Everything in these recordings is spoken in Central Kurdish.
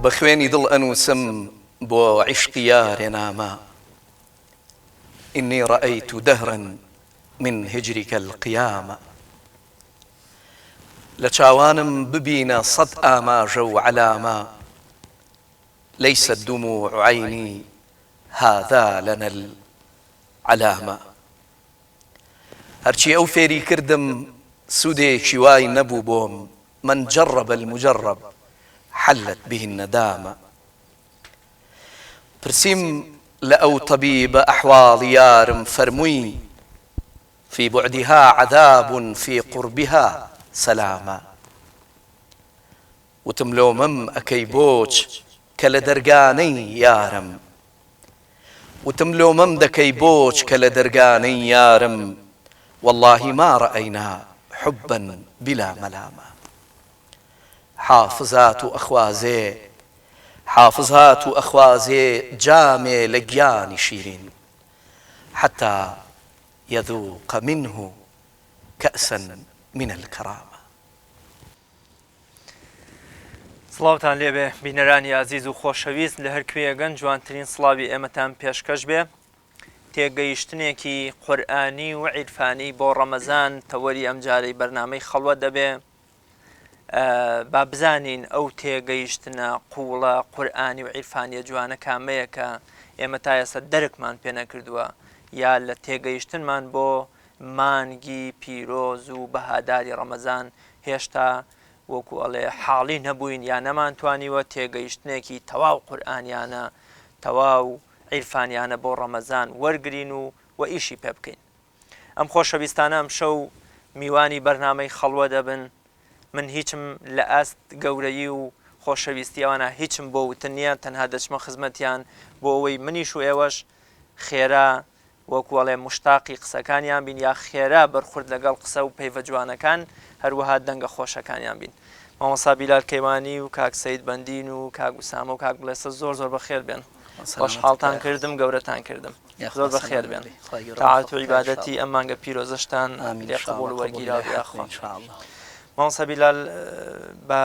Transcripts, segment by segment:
بخوێنی دڵ ئەنووسم بۆ عیشقی یارێ نامە إني رأيت دهرا من هجرك القيامة لچاوانم ببينە صد ئاماژە و علامە ليست دموع عيني هذا لنا العلامة هەرچی ئەو فێری کردم سودێکی وای نەبوو بۆم من جرب المجرب حلت به الندامة پرسیم لأو طبيب أحوال يارم فرموي في بعدها عذاب في قربها سلامة وتملومم أكي بوج كلا درقاني يارم وتملومم دكي بوج كلا درقاني يارم والله ما رأينا حبا بلا ملامة حافظات أخوازي حافظات أخوازي جامي لقياني شيرين حتى يذوق منه كأسا من الكرامة. سڵاوتان لێبێ بینەرانی عزیز و خۆشەویست لە هەر کوێگەن جوانترین سڵاوی ئێمەتان پێشکەش بێ. تێگەیشتنێکی قورئانی و عیرفانی بۆ ڕەمەزان تەوەری ئەمجارەی بەرنامەی خەڵوە دەبێ. با بزانین ئەو تێگەیشتنە قوڵە قورئانی و عیرفانیە جوانە کامەیە کە ئێمە تا ئێستا دەرکمان پێ نەکردووە یا لە تێگەیشتنمان بۆ مانگی پیرۆز و بەهاداری ڕەمەزان هێشتا وەکو ئەڵێ حاڵی نەبووین یا نەمانتوانیوە تێگەیشتنێکی تەواو قورئانیانە تەواو عیرفانیانە بۆ ڕەمەزان وەرگرین و ئیشی پێ بکەین. ئەم خۆشەویستانە ئەم شەو میوانی بەرنامەی خەڵوە دەبن. من هیچم لە ئاست گەورەیی و خۆشەویستیەوانە هیچم بۆ وتن نییە تەنها دەچمە خزمەتیان بۆ ئەوەی منیش و ئێوەش خێرا وەکوڵێ مشتاقی قسەکانیان بین یا خێرا بەرخورد لەگەڵ قسە و پەیوە جوانەکان هەروەها دەنگە خۆشەکانیان بین. مامۆستا بیلال کەیوانی و کاک سەید بەندین و کاک گوسامە و کاک بڵێسە زۆر زۆر بەخێر بێن. خۆشحاڵتان کردم گەورەتان کردم. زۆر بەخێر بێن. تاعات و عیبادەتی ئەم مانگە پیرۆزەشتان لێ قبوڵ وەرگیراوە یاخوا. مامۆستا بیلال بە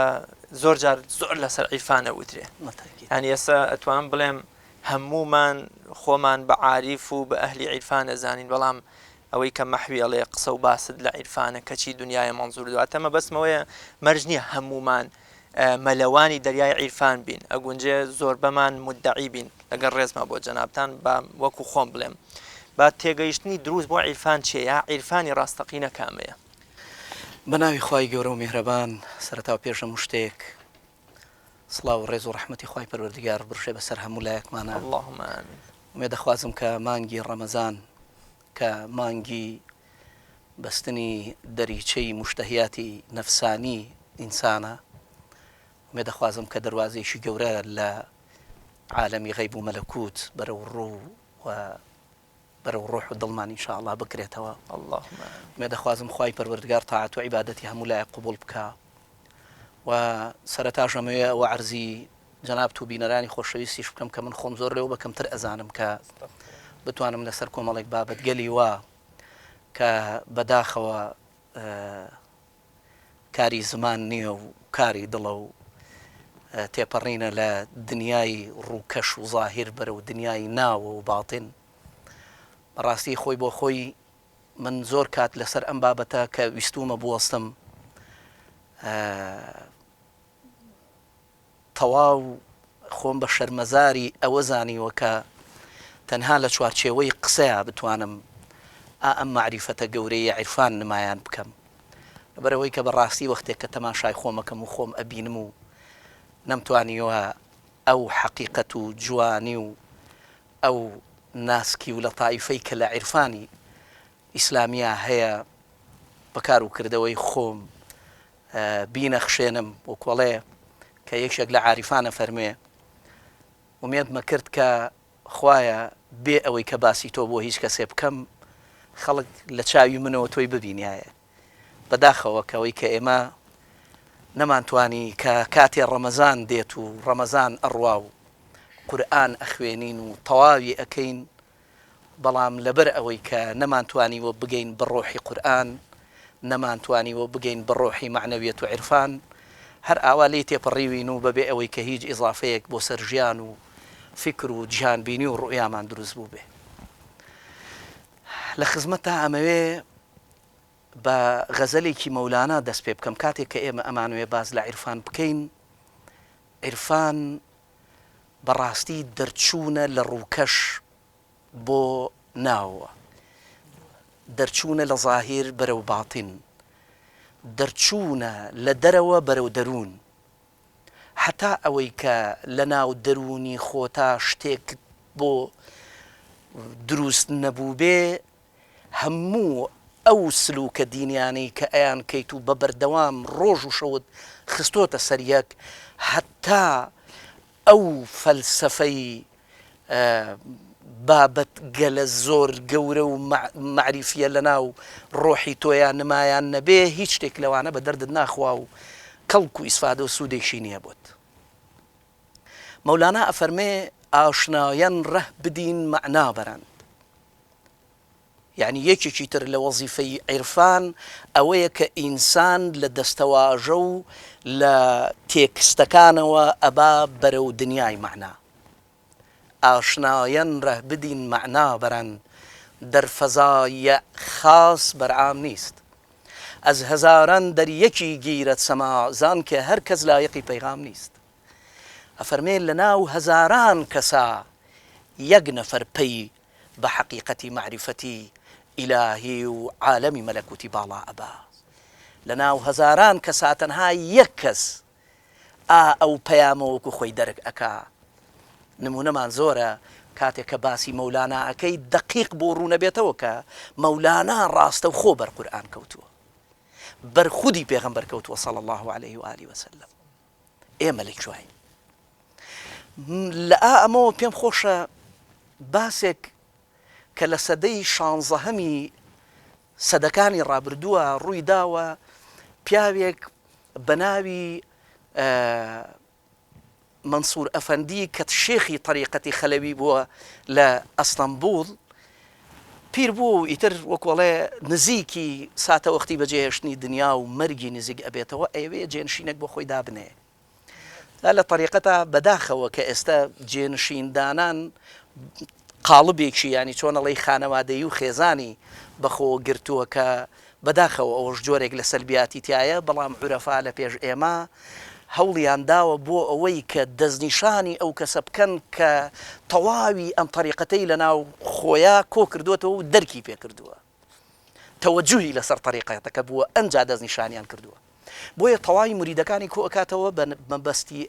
زۆر جار زۆر لەسەر عیرفانە وترێ. هەنی ئێستا ئەتوانم بڵێم هەموومان خۆمان بە عاریف و بە ئەهلی عیرفان ئەزانین بەڵام ئەوەی کە مەحوی ئەڵێ قسە و باست لە عیرفانە کەچی دنیای مەنزوور دواتەمە بەسمەوەیە مەرج نییە هەموومان مەلەوانی دەریای عیرفان بین ئەگونجێ زۆر بەمان مدعی بین لەگەڵ ڕێزمە بۆ جەنابتان بە وەکو خۆم بڵێم با تێگەیشتنی دروست بۆ عیرفان چیە یا عیرفانی ڕاستەقینە کامەیە؟ بەناوی خوای گەورە و میهرەبان سەرەتا و پێشە شتێک سڵاو و ڕێز و ڕەحمەتی خوای پەروەردگار بڕشێ بەسەر هەموو لایەکمانە. اللهم ئامین. وێ دەخوازم کە مانگی ڕەمەزان کە مانگی بەستنی دەریچەی مشتەهیاتی نەفسانی ئینسانە وێ دەخوازم کە دەواازێکی گەورە لە عالەمی غەیب و مەلەکوت بەرەو ڕوو و بەرەو ڕۆح و دڵمان ئینشاءڵڵا بکرێتەوە. وێ دەخوازم خوای پەروەردگار تاعات و عیبادەتی هەموو لایەک قبوڵ بکە و سەرەتاش ئەمەوێ ئەوە عەرزی جەناب و بینەرانی خۆشەویستیش بکەم کە من خۆم زۆر لێو بەکەمتر ئەزانم کە بتوانم لەسەر کۆمەڵێک بابەت گەلی وە کە بەداخەوە کاری زمان نییە و کاری دڵە و تێپەڕینە لە دنیای ڕووکەش و زاهیر بەرە و دنیای ناوە و باڵتن. بەڕاستی خۆی بۆ خۆی من زۆر کات لەسەر ئەم بابەتە کە ویستومە بوەستم تەواو خۆم بە شەرمەزاری ئەوە زانیوە کە تەنها لە چوارچێوەی قسەیە بتوانم ئەم معریفەتە گەورەی عیرفان نمایان بکەم لەبەرەوەی کە بەڕاستی وەختێک کە تەماشای خۆمەکەم و خۆم ئەبینم و نەمتوانیوە ئەو حەقیقەت و جوانی و ئەو ناسکی و لە تایفەی کە لە عیرفانی ئیسلامیە هەیە بەکار و کردەوەی خۆم بینەخشێنم و کۆڵێ کە یەکێک لە عاریفانە فەرمێ ومێدمە کرد کە خوایە بێ ئەوەی کە باسی تۆ بۆ هیچ کەسێ بکەم خەڵک لە چاوی منەوە تۆی ببینایە بەداخەوە کەوەی کە ئێمە نەمانتوانی کە کاتێ ڕەمەزان دێت و ڕەمەزان ئەڕوا و قورئان ئەخوێنین و تەواوی ئەکەین بەڵام لەبەر ئەوەی کە نەمانتوانیوە بگەین بە ڕۆحی قورئان نەمانتوانیوە بگەین بە ڕۆحی معنەویەت و عیرفان هەر ئاوا لێی تێپەڕیوین و بەبێ ئەوەی کە هیچ ئیضافەیەک بۆ سەرژیان و فکر و جیهانبینی و ڕوئیامان دروست بوو بێ. لە خزمەتتا ئەمەوێ بە غەزەلێکی مەولانە دەست پێ بکەم کاتێک کە ئێمە ئەمانوێ باز لە عیرفان بکەین. عیرفان بەڕاستی دەرچوونە لە ڕووکەش بۆ ناوە، دەرچوونە لە ظاهیر بەرەو باتین، دەرچوونە لە دەرەوە بەرەو دەروون، حتا ئەوەی کە لە ناو دەرونی خۆتا شتێک بۆ دروست نەبوو بێ هەموو ئەو سلوکە دینیانەی کە ئەیان کەیت و بە بەردەوام ڕۆژ و شەوت خستۆتە سەریەک، حتا ئەو فەلسەفەی بابەت گەلە زۆر گەورە و معریفیە لە ناو ڕۆحی تۆیان نمایان نەبێ هیچ شتێک لەوانە بە دەردت ناخوا و کەڵک و ئیسفادە و سوودێکی نییە بۆت. مەولانا ئەفەرمێ ئاشنایەن ڕەه بدین مەعنا بەرەن. یعنی یەکێکی تر لە وەزیفەی عیرفان ئەوەیە کە ئینسان لە دەستەواژە و لە تێکستەکانەوە ئەبا بەرەو دنیای مەعنا. ئاشنایەن ڕەه بدین مەعنا بەرەن، دەرفەزایە خاص بەرعام نیست. ئەز هەزاران دەریەکی گیرەت سەما زان کە هەر کەس لایەقی پەیغام نیست. ئەفەرمێ لە ناو هەزاران کەسا یەک نەفەر پەی بە حەقیقەتی معریفەتی ئیلاهی و عالەمی مەلەکوتی باڵا ئەبا. لە ناو هەزاران کەسا تەنها یەک کەس ئەو پەیامەوەکو خۆی دەرک ئەکا. نمونەمان زۆرە کاتێک کە باسی مەولانا ئەەکەی دقیق بۆ ڕوو نەبێتەوە کە مەولانا ڕاستە و خۆ بەر قورئان کەوتووە، بەر خودی پێغەمبەر کەوتووە صلی الله عليه وآله وسلم. ئێمە لەکوێین؟ لە ئەمەوە پێم خۆشە باسێک کە لە سەدەی 16هەمی سەدەکانی ڕابردووە ڕووی داوە. پیاوێک بە ناوی منسوور ئەفەندی کە شێخی طریقەتی خەلەوی بووە لە ئەستەمبول، پیر بوو ئیتر وەکوڵێ نزیکی ساتە وەختی بەجێهێشتنی دنیا و مەرگی نزیک ئەبێتەوە، ئەوێ جێنشینێک بۆ خۆی دابنێ. لە طریقەتە بەداخەوە کە ئێستا جێنشیندانان قاڵبێکی ینی چۆنەڵی خانەوادەیی و خێزانی بەخۆ گرتووە کە بەداخەوە ئەوەش جۆرێک لە سەلبیاتی تایە، بەڵام عورەفا لە پێش ئێمە هەوڵیان داوە بۆ ئەوەی کە دەستنیشانی ئەو کەسە بکەن کە تەواوی ئەم طریقەتەی لە ناو خۆیان کۆ کردوێتەوە و دەرکی پێ کردووە، تەوەجوهی لەسەر طریقەتەکە بووە، ئەنجا دەستنیشانیان کردووە. بۆیە تەواوی مریدەکانی کۆ ئەکاتەوە بە مەبەستی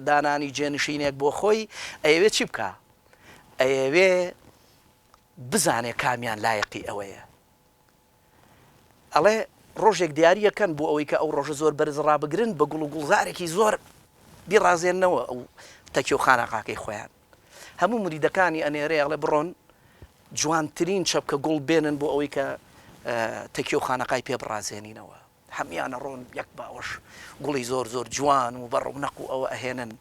دانانی جێنشینێک بۆ خۆی. ئەیەوێ چی بکە؟ ئەیەوێ بزانێ کامیان لایەقی ئەوەیە. ئەڵێ ڕۆژێک دیاریەکەن بۆ ئەوەی کە ئەو ڕۆژە زۆر بەرز ڕابگرن بە گوڵ و گوڵزارێکی زۆر بیڕازێننەوە ئەو تەکیە و خانەقاکەی خۆیان. هەموو مریدەکانی ئەنێرێ ئەڵێ بڕۆن جوانترین چەپکە گوڵ بێنن بۆ ئەوەی کە تەکیە و خانەقای پێ بڕازێنینەوە. هەمیانە ڕۆن یەک باوەش گوڵی زۆر زۆر جوان و بەڕوونەق و ئەوە ئەهێنن.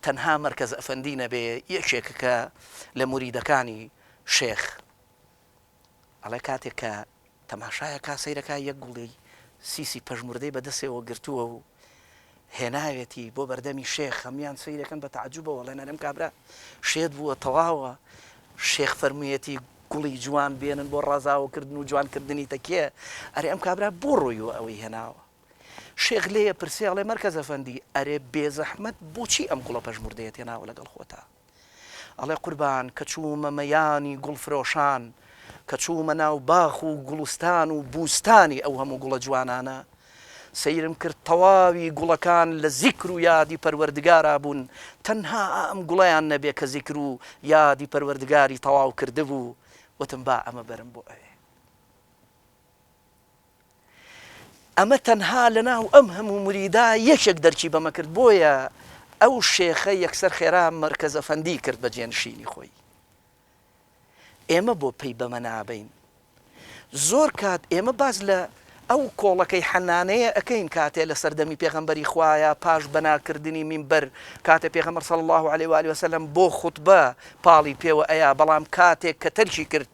تەنها مەرکەز ئەفەندی نەبێ یەکێکە کە لە مریدەکانی شێخ ئەڵێ کاتێک کە تەماشایە کا سەیرەکە یەک گوڵی سیسی پەژمردەی بەدەستێەوە گرتووە و هێناوێتی بۆ بەردەمی شێخ، هەمیان سەیرەکەن بە تەعجوبەوە لە نەرم کابرا شێت بووە تەواوە. شێخ فەرموویەتی گوڵی جوان بێنن بۆ ڕازاوەکردن و جوانکردنی تەکیە. ئەرێ ئەم کابرا بۆ ڕۆیەوە ئەوەی هێناوە. شێخ لێیە پرسیاڵێ مەرکەز ئەفەندی ئەرێ بێزەحمەت بۆچی ئەم گوڵە پەژمردەیەت هێناوە لەگەڵ خۆتا؟ ئەڵێ قوربان کە چوومە مەیانی گوڵفرۆشان، کە چوومە ناو باخ و گوڵستان و بوستانی ئەو هەموو گوڵە جوانانە، سەیرم کرد تەواوی گوڵەکان لە زیکر و یادی پەروەردگارا بوون، تەنها ئەم گوڵەیان نەبێ کە زیکر و یادی پەروەردگاری تەواو کردبوو. وتم با ئەمە بەرم بۆ ئەوێ. ئەمە تەنها لە ناو ئەم هەموو مریدا یەکێک دەرکی بەمە کرد. بۆیە ئەو شێخە یەکسەر خێرا مەرکەز ئەفەندی کرد بە جێنشینی خۆی. ئێمە بۆ پێی بەمە نابین. زۆر کات ئێمە باز لە ئەو کۆڵەکەی حەنانەیە ئەەکەین کاتێ لە سەردەمی پێغەمبەری خوایە پاش بەناکردنی مینبەر کاتێ پێغەمبەر صلی الله عليه وآله وسلم بۆ خوتبە پاڵی پێوە ئەیا، بەڵام کاتێک کە تەرکی کرد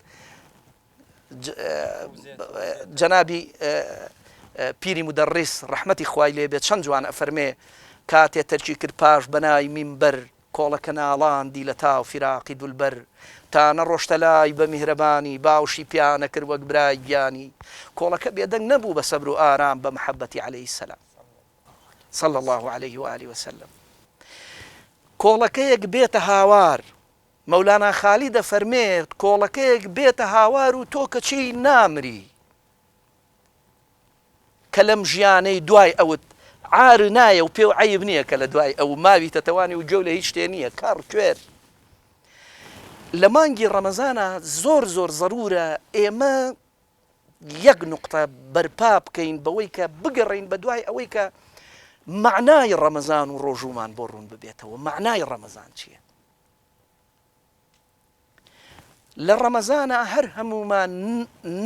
جەنابی پیری مدەڕیس ڕەحمەتی خوای لێبێت چەند جوان ئەفەرمێ کاتێ تەرکی کرد پاش بەنای مینبەر کۆڵەکە ناڵاندی لە تاو فیراقی دولبەر تا نەڕۆشتە لای بە میهرەبانی باوشی پیانە کرد وەک برای گیانی کۆڵەکە بێدەنگ نەبوو بە سەبر و ئارام بە محەبەتی عەلەیهی السەلام صلى الله عليه وآله وسلم کۆڵەکەیەک بێتە هاوار مەولانا خالی دەفەرمێت کۆڵەکەیەک بێتە هاوار و تۆ کەچی نامری کە لەم ژیانەی دوای ئەوت عار نایە و پێ و عەیب نییە کە لە دوای ئەو ماوی تەتەوانی و جێو لە هیچ شتێ نییە کار کوێر لە مانگی ڕەمەزانە زۆر زۆر ضرورە ئێمە یەک نوقتە بەرپا بکەین بەوەی کە بگەڕین بە دوای ئەوەی کە معنای ڕەمەزان و ڕۆژومان بۆ ڕوون ببێتەوە معنای ڕەمەزان چییە لە ڕەمەزانە هەر هەمومان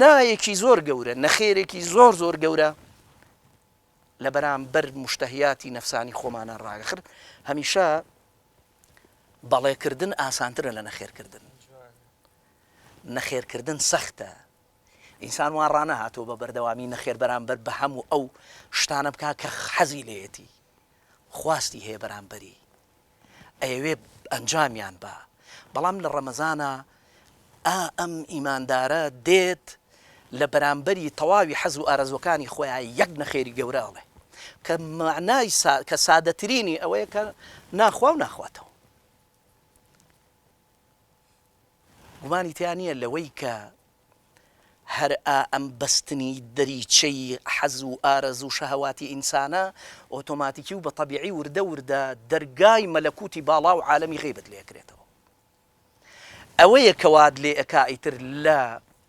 نایەکی زۆر گەورە نەخێرێکی زۆر زۆر گەورە لە بەرامبەر مشتەهیاتی نەفسانی خۆمانە ڕاگەخر هەمیشە بەڵێکردن ئاسانترە لە نەخێرکردن نەخێرکردن سەختە ئینسان وان ڕانەهاتۆ بە بەردەوامی نەخێر بەرامبەر بە هەموو ئەو شتانە بکات کە حەزی لێیەتی خواستی هەیە بەرامبەری ئەیەوێ ئەنجامیان بە بەڵام لە ڕەمەزانە ئەم ئیماندارە دێت لە بەرامبەری تەواوی حەز و ئارەزوەکانی خۆیان یەک نەخێری گەوراڵێ کە معنای کە سادەترینی ئەوەیە کە ناخوا و ناخواتەوە گومانی تیان نییە لەوەی کە هەر ئەم بەستنی دەریچەی حەز و ئارەز و شەهەواتی ئینسانە ئۆتۆماتیکی و بە تەبیعی وردە وردە دەرگای مەلەکوتی باڵا و عالەمی غیبت لێکرێتەوە ئەوەیە کەواد لێ ئەکا ئیتر لە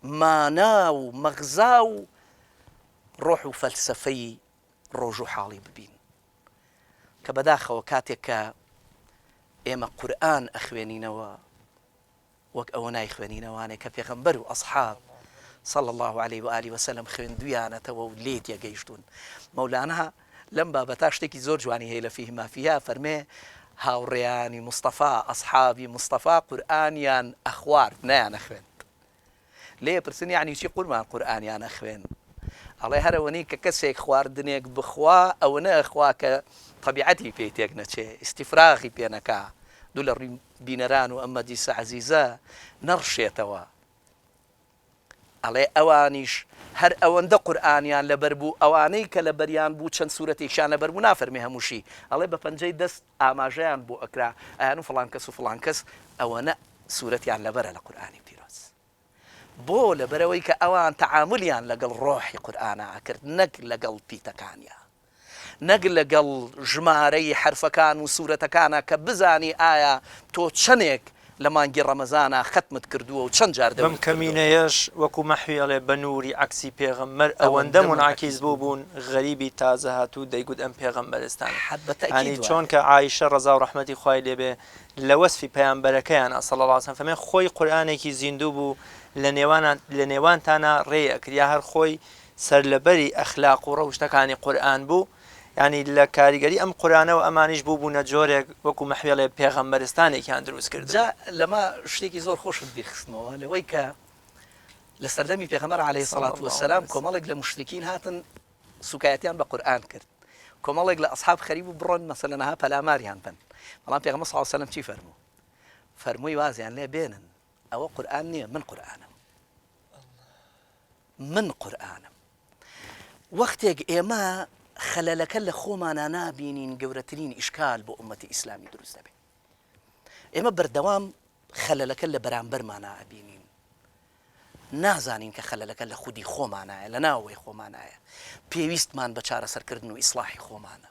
مانا و مەغزا و ڕۆح و فەلسەفەی ڕۆژ و حاڵی ببین کە بەداخەوە کاتێک کە ئێمە قورئان ئەخوێنینەوە وەک ئەوە نایخوێنینەوانێک کە پێغەمبەر و ئەصحاب صلى الله عليه وآله وسلم خوێندویانەتەوە و لێت یەگەیشتون مەولانا لەم بابەتا شتێکی زۆر جوانی هەیە لە فیه ما فیها فەرمێ هاوڕێیانی مستەفا ئەصحابی مستەفا قورئانیان ئەخوارد نەیان ئەخوێند لێ پرسن یعنی چی قورئانیان ئەخوێن ئەڵێ هەرەوەنەی کە کەسێک خواردنێک بخوا ئەوە نەخوا کە طەبیعەتی پێی تێک نەچێ ئیستیفراغی پێ نەکا دوو لە ڕووی بینەران و ئەمە دیسە عەزیزە نەڕشێتەوە ئەڵێ ئەوانیش هەر ئەوەندە قورئانیان لەبەر بوو ئەوانەی کە لە بەریان بوو چەند سوورەتێکیان لەبەر بوو نافەرمێ هەمووشی ئەڵێ بە پەنجەی دەست ئاماژەیان بۆ ئەکرا ئەیان و فڵان کەس و فڵان کەس ئەوەنە سوورەتیان لەبەرە لە قورئانی پیرۆز بۆ لەبەرەوەی کە ئەوان تەعاملیان لەگەڵ ڕۆحی قورئانە ئەکرد نەک لەگەڵ پیتەکانیان نەک لەگەڵ ژمارەی حرفەکان و سوورەتەکانە کە بزانی ئایا تۆ چەندێک لە مانگی ڕەمەزانە ختمت کردووە و چەند جار بەم کەمینەیەش وەکو مەحویەڵێ بە نووری عەکسی پێغەمبەر ئەوەندە منعکیس بوو بوون غەریبی تازە هاتوو دەیگوت ئەم پێغەمبەرستان ئەنی چۆن کە عایشە ڕەزا و ڕەحمەتی خوای لێبێ لە وەسفی پەیامبەرەکەیان صلی الله علیه و سلم فەرمێ خۆی قورئانێکی زیندوو بوو لە نێوانتانە ڕێ ئەکریا هەر خۆی سەرلەبەری ئەخلاق و ڕەوشتەکانی قورئان بوو ینی لە کاریگەری ئەم قورئانەوە ئەمانیش بوو بوونە جۆرێک وەکو مەحویەڵێ پێغەمبەرستانێکیان دروست کرد جا لەمە شتێکی زۆر خۆشت بیرخستنەوە لەوەی کە لە سەردەمی پێغەمبەر عەلەیهی سەڵات وەسەلام کۆمەڵێک لە مشتریکین هاتن سوکایەتیان بە قورئان کرد کۆمەڵێک لە ئەصحاب خەریب و بڕۆن مەسەلەن ها پەلاماریان بن بەڵام پێغەمبەر صلی الله علیه و سلم چی فەرموو فەرمووی وازیان لێ بێنن ئەوە قورئان نییە من قورئانم وەختێک ئێمە خەلەلەکە لە خۆمانە نابینین گەورەترین ئیشکال بۆ ئومەتی ئیسلامی دروست دەبێت ئێمە بەردەوام خەلەلەکە لە بەرامبەرمانە ئەبینین نازانین کە خەلەلەکە لە خودی خۆمانایە لە ناوەی خۆمانایە پێویستمان بە چارەسەرکردن و ئیسلاحی خۆمانە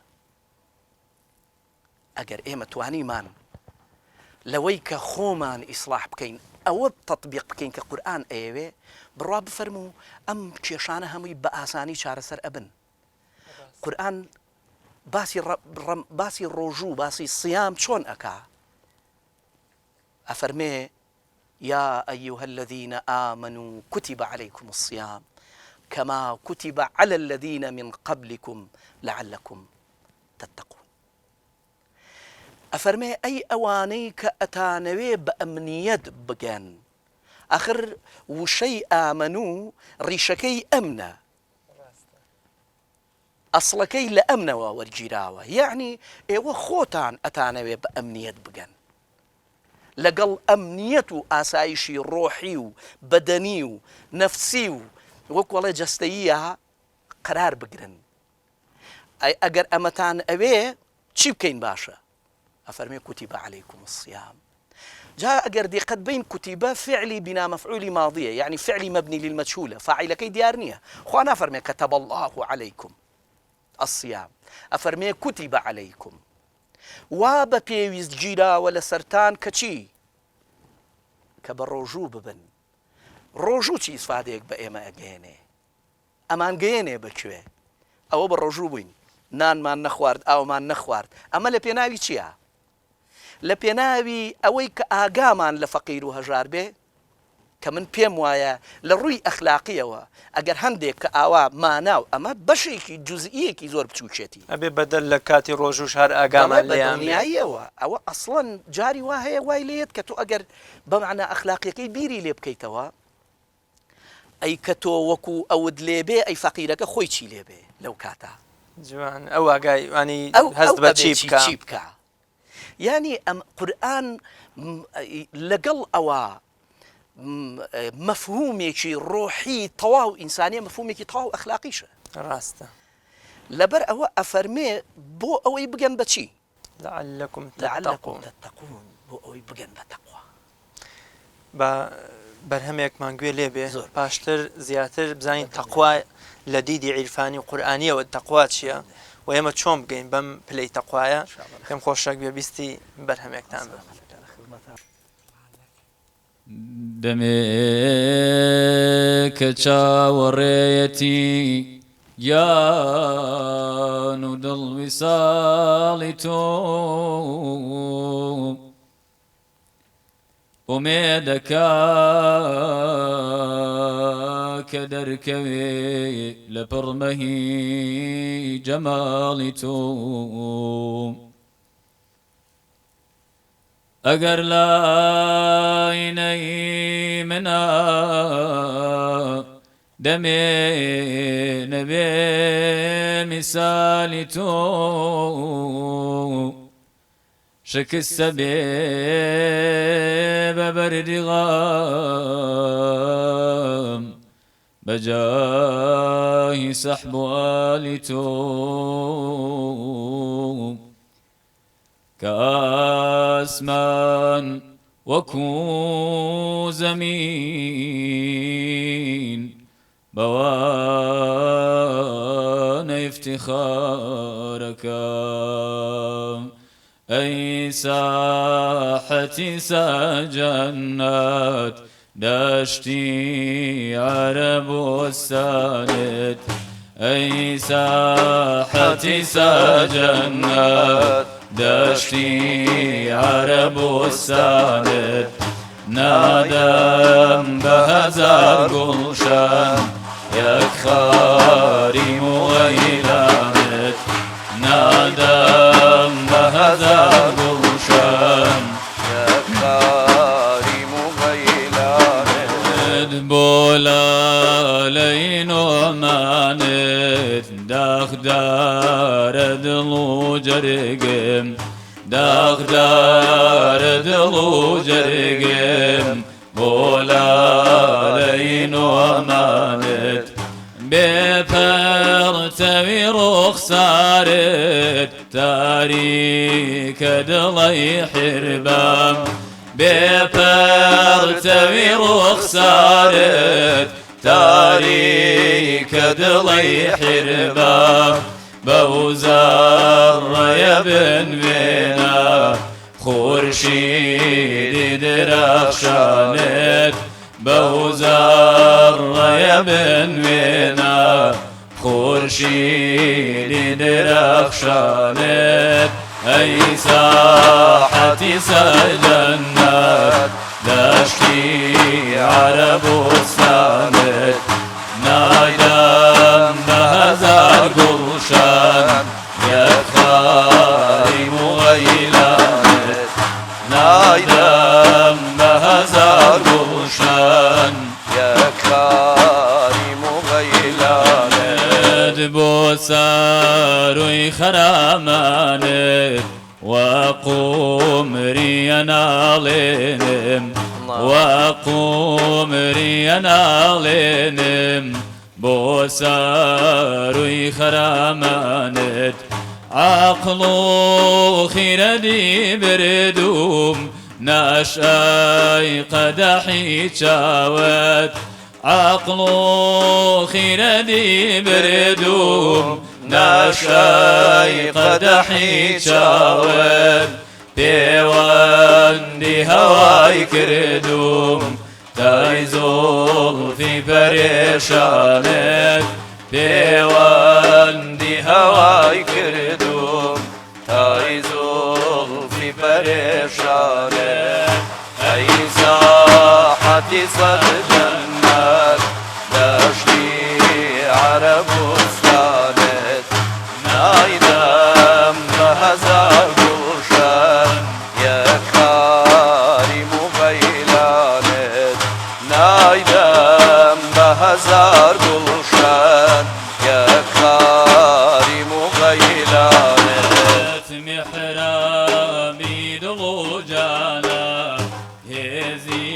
ئەگەر ئێمە توانیمان لەوەی کە خۆمان ئیسلاح بکەین ئەوە تەطبیق بکەین کە قورئان ئەیەوێ بڕوا بفەرموو ئەم کێشانە هەمووی بە ئاسانی چارەسەر ئەبن قورئان باسی ڕۆژوو باسی صیام چۆن ئەکا ئەفەرمێ یا ئەیها الذین آمنوا كتب عليكم الصيام كما كتب على الذين من قبلكم لعلكم تتقون ئەفەرمێ ئەی ئەوانەی کە ئەتانەوێ بە ئەمنیەت بگەن ئەخر وشەی ئامن و ڕیشەکەی ئەمنە ئەسڵەکەی لە ئەمنەوە وەرگیراوە، یعنی ئێوە خۆتان ئەتانەوێ بە ئەمنیەت بگەن، لەگەڵ ئەمنیەت و ئاسایشی ڕۆحی و بەدەنی و نەفسی و وەکوڵێ جەستەییە قرار بگرن. ئەگەر ئەمەتان ئەوێ چی بکەین باشە؟ ئەفەرمێ کوتیبە عەلەیکم الصیام. جا ئەگەر دقت بین کوتیبە فعلی بنا مفعولی ماضیە، یعنی فعلی مبنی للمجهولە، فاعیلەکەی دیار نییە. خوا نافەرمێ كتب الله عەلەیکم الصیام، ئەفەرمێ کوتیبە عەلەیکم. وا بە پێویست گیراوە لە سەرتان کە چی؟ کە بە ڕۆژوو ببن. ڕۆژوو چی ئیسفادەیەک بە ئێمە ئەگەێنێ؟ ئەمان گەیەنێ بەکوێ؟ ئەوە بە ڕۆژوو بووین، نانمان نەخوارد، ئاومان نەخوارد. ئەمە لە پێناوی چییە؟ لە پێناوی ئەوەی کە ئاگامان لە فەقیر و هەژار بێ، کە من پێم وایە لە ڕووی ئەخلاقیەوە ئەگەر هەندێک کە ئاوا ماناو، ئەمە بەشێکی جوزئیەکی زۆر بچووکێتی، ئەبێ بەدەل لە کاتی ڕۆژوش هەر ئاگامان لێیاناییەوە. ئەوە ئەسڵەن جاری وا هەیە وای لێت کە تۆ ئەگەر بەمعنە ئەخلاقیەکەی بیری لێ بکەیتەوە، ئەی کە تۆ وەکو ئەوت لێبێ ئەی فەقیرەکە خۆی چی لێبێ لەو کاتە. جوان ئەو ئاگای وانی هەست بە چی بکە. یعنی ئەم قورئان لەگەڵ ئەوە مەفهومێکی ڕۆحی تەواو ئینسانیە، مەفهومێکی تەواو ئەخلاقیشە. ڕاستە. لەبەر ئەوە ئەفەرمێ بۆ ئەوەی بگەن بە چی؟ لعلكم تتقون، بۆ ئەوەی بگەن بە تەقوا. بە بەرهەمێکمان گوێ لێبێ پاشتر زیاتر بزانین تەقوا لە دیدی عیرفانی و قورئانیەوە تەقوا چییە و ئێمە چۆن بگەین بەم پلەی تەقوایە. پێم خۆشە گوێبیستی بەرهەمێکتان بە. دەمێکە چاوەڕێیەتی گیان و دڵ ویساڵی تۆ، ئومێدەکا کە دەرکەوێ لە پڕمەهی جەماڵی تۆ. ئەگەر لاینەی منە دەمێ نەبێ میسالی تۆ، شکستە بێ بە بەردی غام بەجای سەحب و ئالی تۆ. کە ئاسمان وەکو زەمین بەوانە افتخارەکە، ئەی ساحەتی سەجەنات دەشتی عەرەبستانت، ئەی ساحەتی سەجەنات دەشتی عەرەبستانت، نادەم بە هەزار گوڵشان یەک خاری موەیلانت، نادەم بە هەزار گوڵشان یەک خاری موەیلانت، بۆ لالەی نۆمانت داغدارە دڵ و جەرگم، داغدارە دڵ و جەرگم، بۆ لالەی نۆمانت، بێپەڕتەوی ڕوخسارت تاریکە دڵی حربام، بێپەڕتەوی ڕوخسارت تاریکە دڵی حربام، بەو زەڕەیە بنوێنە خورشیدی درەخشانت، بەو زەڕەیە بنوێنە خورشیدی درەخشانت، ئەی ساحەتی سەجەنات دەشتی عەرەبستانت، نادەم بە هەزار گوڵشان یەک خاری موەیلانت، نادەم بە هەزار گوڵشان یەک خاری موەیلانت، بۆ ساروی خەرامانت وەقومریە ناڵێنم وەقومریە ناڵێنم بۆ ساروی خەرامانت عقل و خیرەتی بردوم ناشای قەدەحی چاوت عقل و خیرەتی بردوم ناشای قەدەحی چاوت پەیوەندی هەوای کردوم تای زوڵفی پەرێشانت پەیوەندی هەوای کردوم تای زوڵفی پەرێشانت ئەی ساحەتی سەد جەننەت دەشتی عەرەبوستانت نایدەم بە هەزار گوڵشەن یەک کاریم و غەیلانت نایدەم بە هەزار گوڵشەن یەک کاریم و غەیلانت میحرامی دڵ و جانە هێزی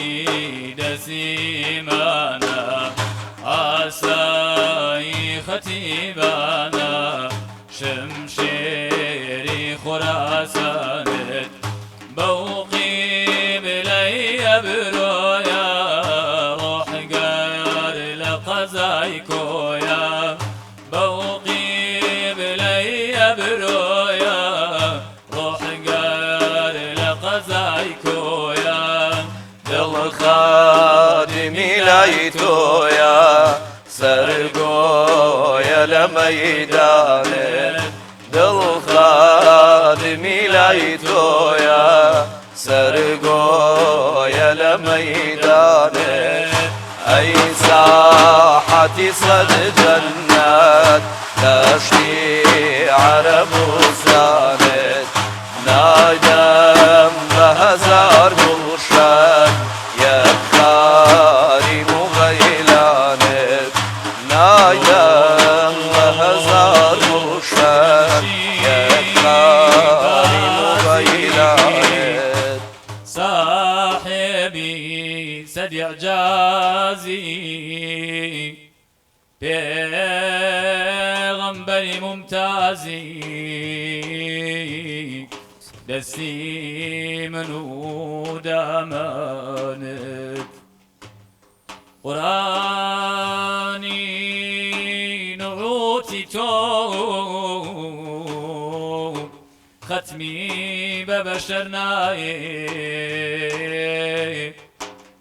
دەسیمانە ئاسایی خەتیبانە شمشێری خوراسانت بەو قیبلەی ئەبرۆیە ڕۆحگەر لە قەزای کۆیە بەو قیبلەی ئەبرۆیە ڕۆحگەر لە قەزای کۆیە دڵ خادمی لای تۆیە سەرگۆیە لە مەیدانت دڵ خادمی لای تۆیە سەرگۆیە لە مەیدانت ئەی ساحەتی سەد جەننەت دەشتی عەرەبوستانت نایدەم بە هەزار گوڵشەن یەک کاریم و غەیلانت نایدەم بە هەزار گوڵشەن یەک کاریم و غەیلانت صاحبی سەد ئیعجازی پێغەمبەری ممتازی دەستی من و دامانت قورانی نوعوتی تۆ ختمی بە بەشەر نایێ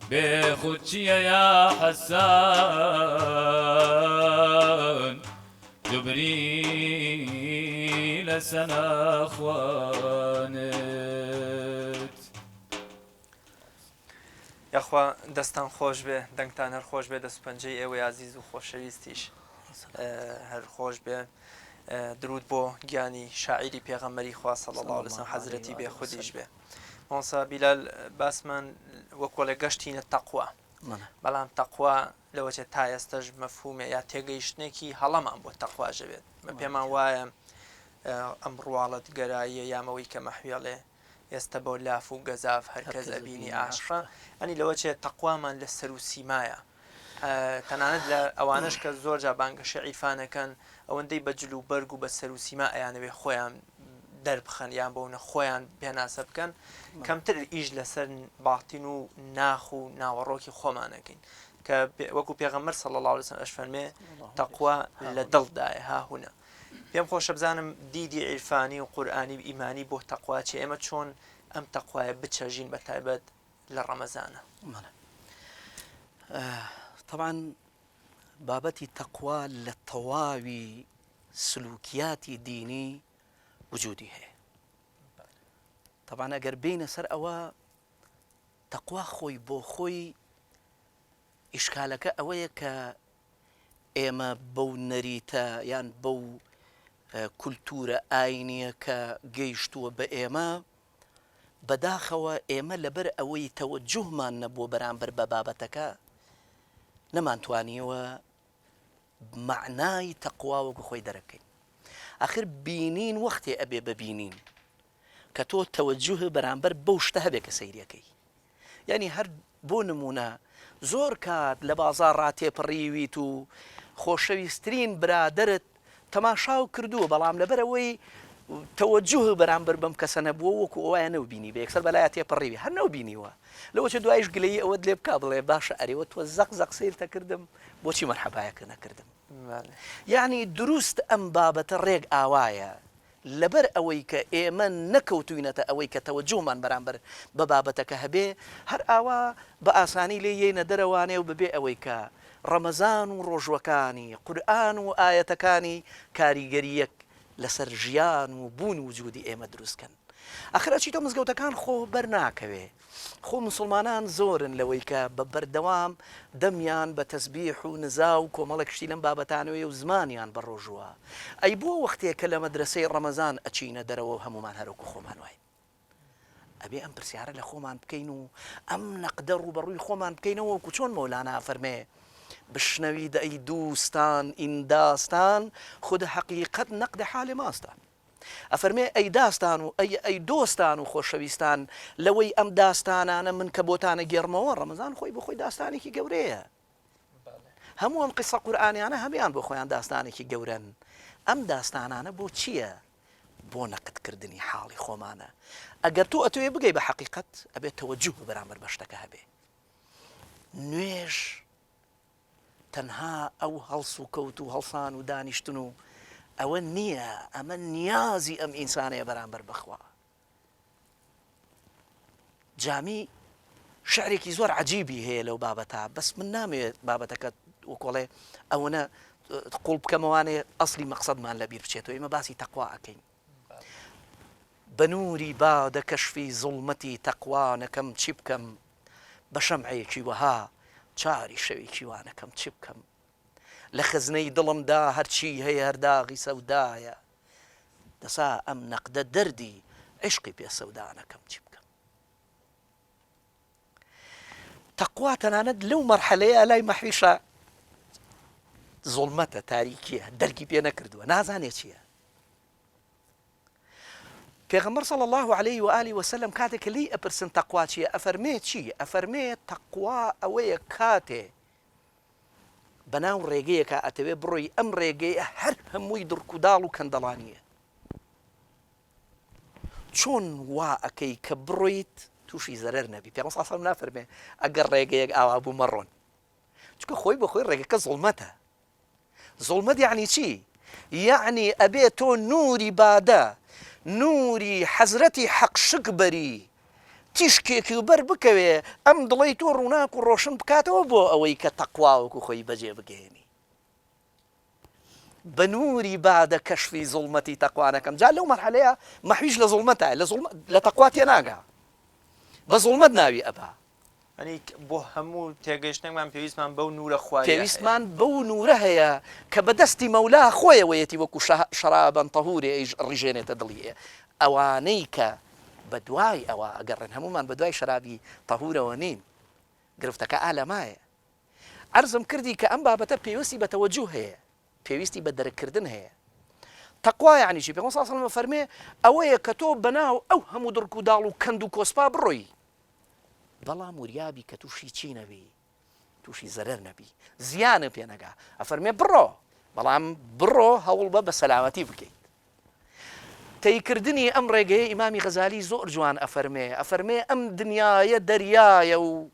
بێخود چییە یا حەسان جبری لەسەر ناخوانت یاخوا دەستان خۆش بێ دەنگتان هەر خۆش بێ دەستپەنجەی ئێوەی عزیز و خۆشەویستیش هەر خۆش بێ درود بۆ گیانی شاعیری پێغەمبەری خوا صلی الله علیه وسلم حەزرەتی بێخودیش بێ مامۆستا بیلال باسمان وەک وەڵێ گەشتینە تەقوا بەڵام تەقوا لەوەجێ تا ئێستەش مەفهومێ یا تێگەیشتنێکی هەڵەمان بۆ تەقواژە بێت پێمان وایە ئەم ڕواڵەت گەراییە یامەوەی کە مەحوێڵێ ئێستا بۆ لاف و گەزاف هەرکەس ئەبینی عاشقە ئەنی لەوەجێ تەقوامان لە سەر و سیمایە تەنانەت لە ئەوانش کە زۆر جا بانگەشە عیرفانەکەن ئەوەندەی بە جلو بەرگ و بە سەر و سیما ئەیانەوێ خۆیان دەربخەن یان بۆنە خۆیان پێناسە بکەن کەمتر ئیش لەسەر باڵتین و ناخ و ناوەڕۆکی خۆمانەکەین کە وەکو پێغەمبەر صلی الله علیه وسلم ئەفەرمێ تەقوا لە دڵدایە هاهونە پێم خۆشە بزانم دیدی عیرفانی و قورئانی و ئیمانی بۆ تەقوا چێ ئێمە چۆن ئەم تەقوایە بچەژین بە تایبەت لە ڕەمەزانە طبعا بابەتی تەقوا لە تەواوی سلوکیاتی دینی وجودی هەیە طبعا ئەگەر بینە سەر ئەوە تەقوا خۆی بۆ خۆی ئیشکالەکە ئەوەیە کە ئێمە بەو نەریتە یان بەو کولتورە ئاینیە کە گەیشتووە بە ئێمە بەداخەوە ئێمە لەبەر ئەوەی تەوەجوهمان نەبووە بەرامبەر بە بابەتەکە نەمانتوانیەوە معنای تەقوا وەکو خۆی دەرەکەین. ئاخر بینین وەختێ ئەبێ ببینین کە تۆ تەوەجوه بەرامبەر بەو شتە هەبێ کە سەیریەکەی. یعنی هەر بۆ نمونە زۆر کات لە بازار ڕاتێپەڕیویت و خۆشەویستترین برادرت تەماشاو کردووە، بەڵام لەبەرەوەی تەوەجوه بەرامبەر بەم کەسە نەبووە وەکو ئەوایە نەوبینی بە یەکسەر بەلایە تێپەڕیوی هەر نەوبینیوە، لەوەچە دوایش گلەی ئەوەت لێ بکا بڵێ باشە ئەرێوە تۆ زەق زەق سیرتە کردم بۆچی مەرحەبایەکە نەکردم. یعنی دروست ئەم بابەتە ڕێک ئاوایە لەبەر ئەوەی کە ئێمە نەکەوتوینەتە ئەوەی کە تەوەجوهمان بەرامبەر بە بابەتەکە هەبێ هەر ئاوا بە ئاسانی لێ یەینە دەرەوانێ و ببێ ئەوەی کە ڕەمەزان و ڕۆژوەکانی قورئان و ئایەتەکانی کاریگەریەک لەسەر ژیان و بوون وجودی ئێمە دروستکەن. ئەخر ئەچیتۆ مزگەوتەکان خۆ بەرناکەوێ، خۆ مسلمانان زۆرن لەوەی کە بە بەردەوام دەمیان بە تەسبیح و نزا و کۆمەڵە کشتی لەم بابەتانەوەی و زمانیان بەڕۆژووە. ئەی بۆ وەختێکە لە مەدرسەی ڕەمەزان ئەچینە دەرەوە هەمومان هەروکو خۆمان وای ئەبێ ئەم پرسیارە لە خۆمان بکەین و ئەم نەقدە ڕوبەڕووی خۆمان بکەینەوە وەکو چۆن مەولانا فەرمێ بشنەوید ئەی دووستان ئین داستان خود حەقیقەت نەقدە حالی ماستان. ئەفەرمێ ئەی داستان و ئەی دۆستان و خۆشەویستان لەوەی ئەم داستانانە من کە بۆتانە گێڕمەوە ڕەمەزان خۆی بۆ خۆی داستانێکی گەورەیە. هەموو ئەم قسە قورئانیانە هەمیان بۆ خۆیان داستانێکی گەورەن. ئەم داستانانە بۆ چییە؟ بۆ نەقدکردنی حاڵی خۆمانە. ئەگەر تۆ ئەتوێ بگەی بە حەقیقەت ئەبێت تەوەجوه بەرامبەر بە شتەکە هەبێ. نوێژ تەنها ئەو هەڵس و کەوت و هەڵسان و دانیشتن و ئەوە نییە، ئەمە نیازی ئەم ئینسانەیە بەرامبەر بخوا. جامی شعرێکی زۆر عەجیبی هەیە لەو بابەتە، بەس من نامەوێت بابەتەکە وەکۆڵێ ئەوەنە قوڵ بکەمەوانێ ئەسلی مەقسەدمان لەبیر بچێتەوە. ئێمە باسی تەقوا ئەکەین. بە نووری بادە کەشفی زوڵمەتی تەقوانەکەم چی بکەم، بە شەمعەیەکی وەها چاری شەوێکی وانەکەم چی بکەم، لە خزنەی دڵمدا هەرچی هەیە هەرداغی سەودایە، دەسا ئەم نەقدە دەردی عشقی پێ سەودانەکەم چی بکەم. تەقوا تەنانەت لەو مەرحەلەیە لای مەحویشە زوڵمەتە، تاریکیە، دەرکی پێ نەکردووە، نازانێت چییە. پێغەمبەر صلی الله عليه و آله وسلم کاتێک لی ئەپرسن تەقوا چییە ئەفەرمێ چی؟ ئەفەرمێ تەقوا ئەوەیە کاتێ بەناو ڕێگەیەکە ئەتەوێ بڕۆی ئەم ڕێگەیە هەر هەمووی دڕکوداڵ و کەندەڵانیە. چۆن وا ئەەکەی کە بڕۆیت تووشی زەرەر نەبی. پێغەمبەر صلی الله عليه وسلم نافەرمێ ئەگەر ڕێگەیەک ئاوا بوو مەڕۆن، چونکە خۆی بە خۆی ڕێگەکە زوڵمەتە. زوڵمەت یعنی چی؟ یعنی ئەبێ تۆ نووری بادە، نووری حەزرەتی حەق شک بەری، تیشکێکی بەر بکەوێ، ئەم دڵی تۆ ڕووناک و ڕۆشن بکاتەوە بۆ ئەوەی کە تەقواوەکو خۆی بەجێ بگەێنی. بە نووری بادە کەشفی زوڵمەتی تەقوانەکەم. جا لەو مەرحەلەیە مەحویش لە زوڵمەتە، لە تەقوا تێناگا، بە زوڵمەت ناوی ئەبا. ئەنی بۆ هەموو تێگەیشتنێکمان پێویستمان بەو نورە خوایە، پێویستمان بەو نورە هەیە کە بەدەستی مەولا خۆیەوەیەتی وەکو شەرابەن تەهورێ ڕیژێنێتە دڵی ئەوانەی کە بە دوای ئەوە ئەگەڕێن هەمومان بە دوای شەرابی تەهورەوە نین، گرفتەکە ئالەمایە. عەرزم کردی کە ئەم بابەتە پێویستی بە تەوەجوه هەیە، پێویستی بە دەرکردن هەیە. تەقوا یعنی چی؟ پێغەمبەر صلی الله علیه و سلم فەرمێ ئەوەیە کە تۆ بەناو ئەو هەموو دڕک و داڵ و کەند و کۆسپا بڕۆی، بەڵام وریابی کە تووشی چی نەبی، تووشی زەرەر نەبی، زیانە پێ نەگا. ئەفەرمێ بڕۆ، بەڵام بڕۆ هەوڵ بە سەلامەتی بکەیت. تەیکردنی ئەم ڕێگەیە ئیمامی غەزالی زۆر جوان ئەفەرمێ ئەم دنیاە دەریایە و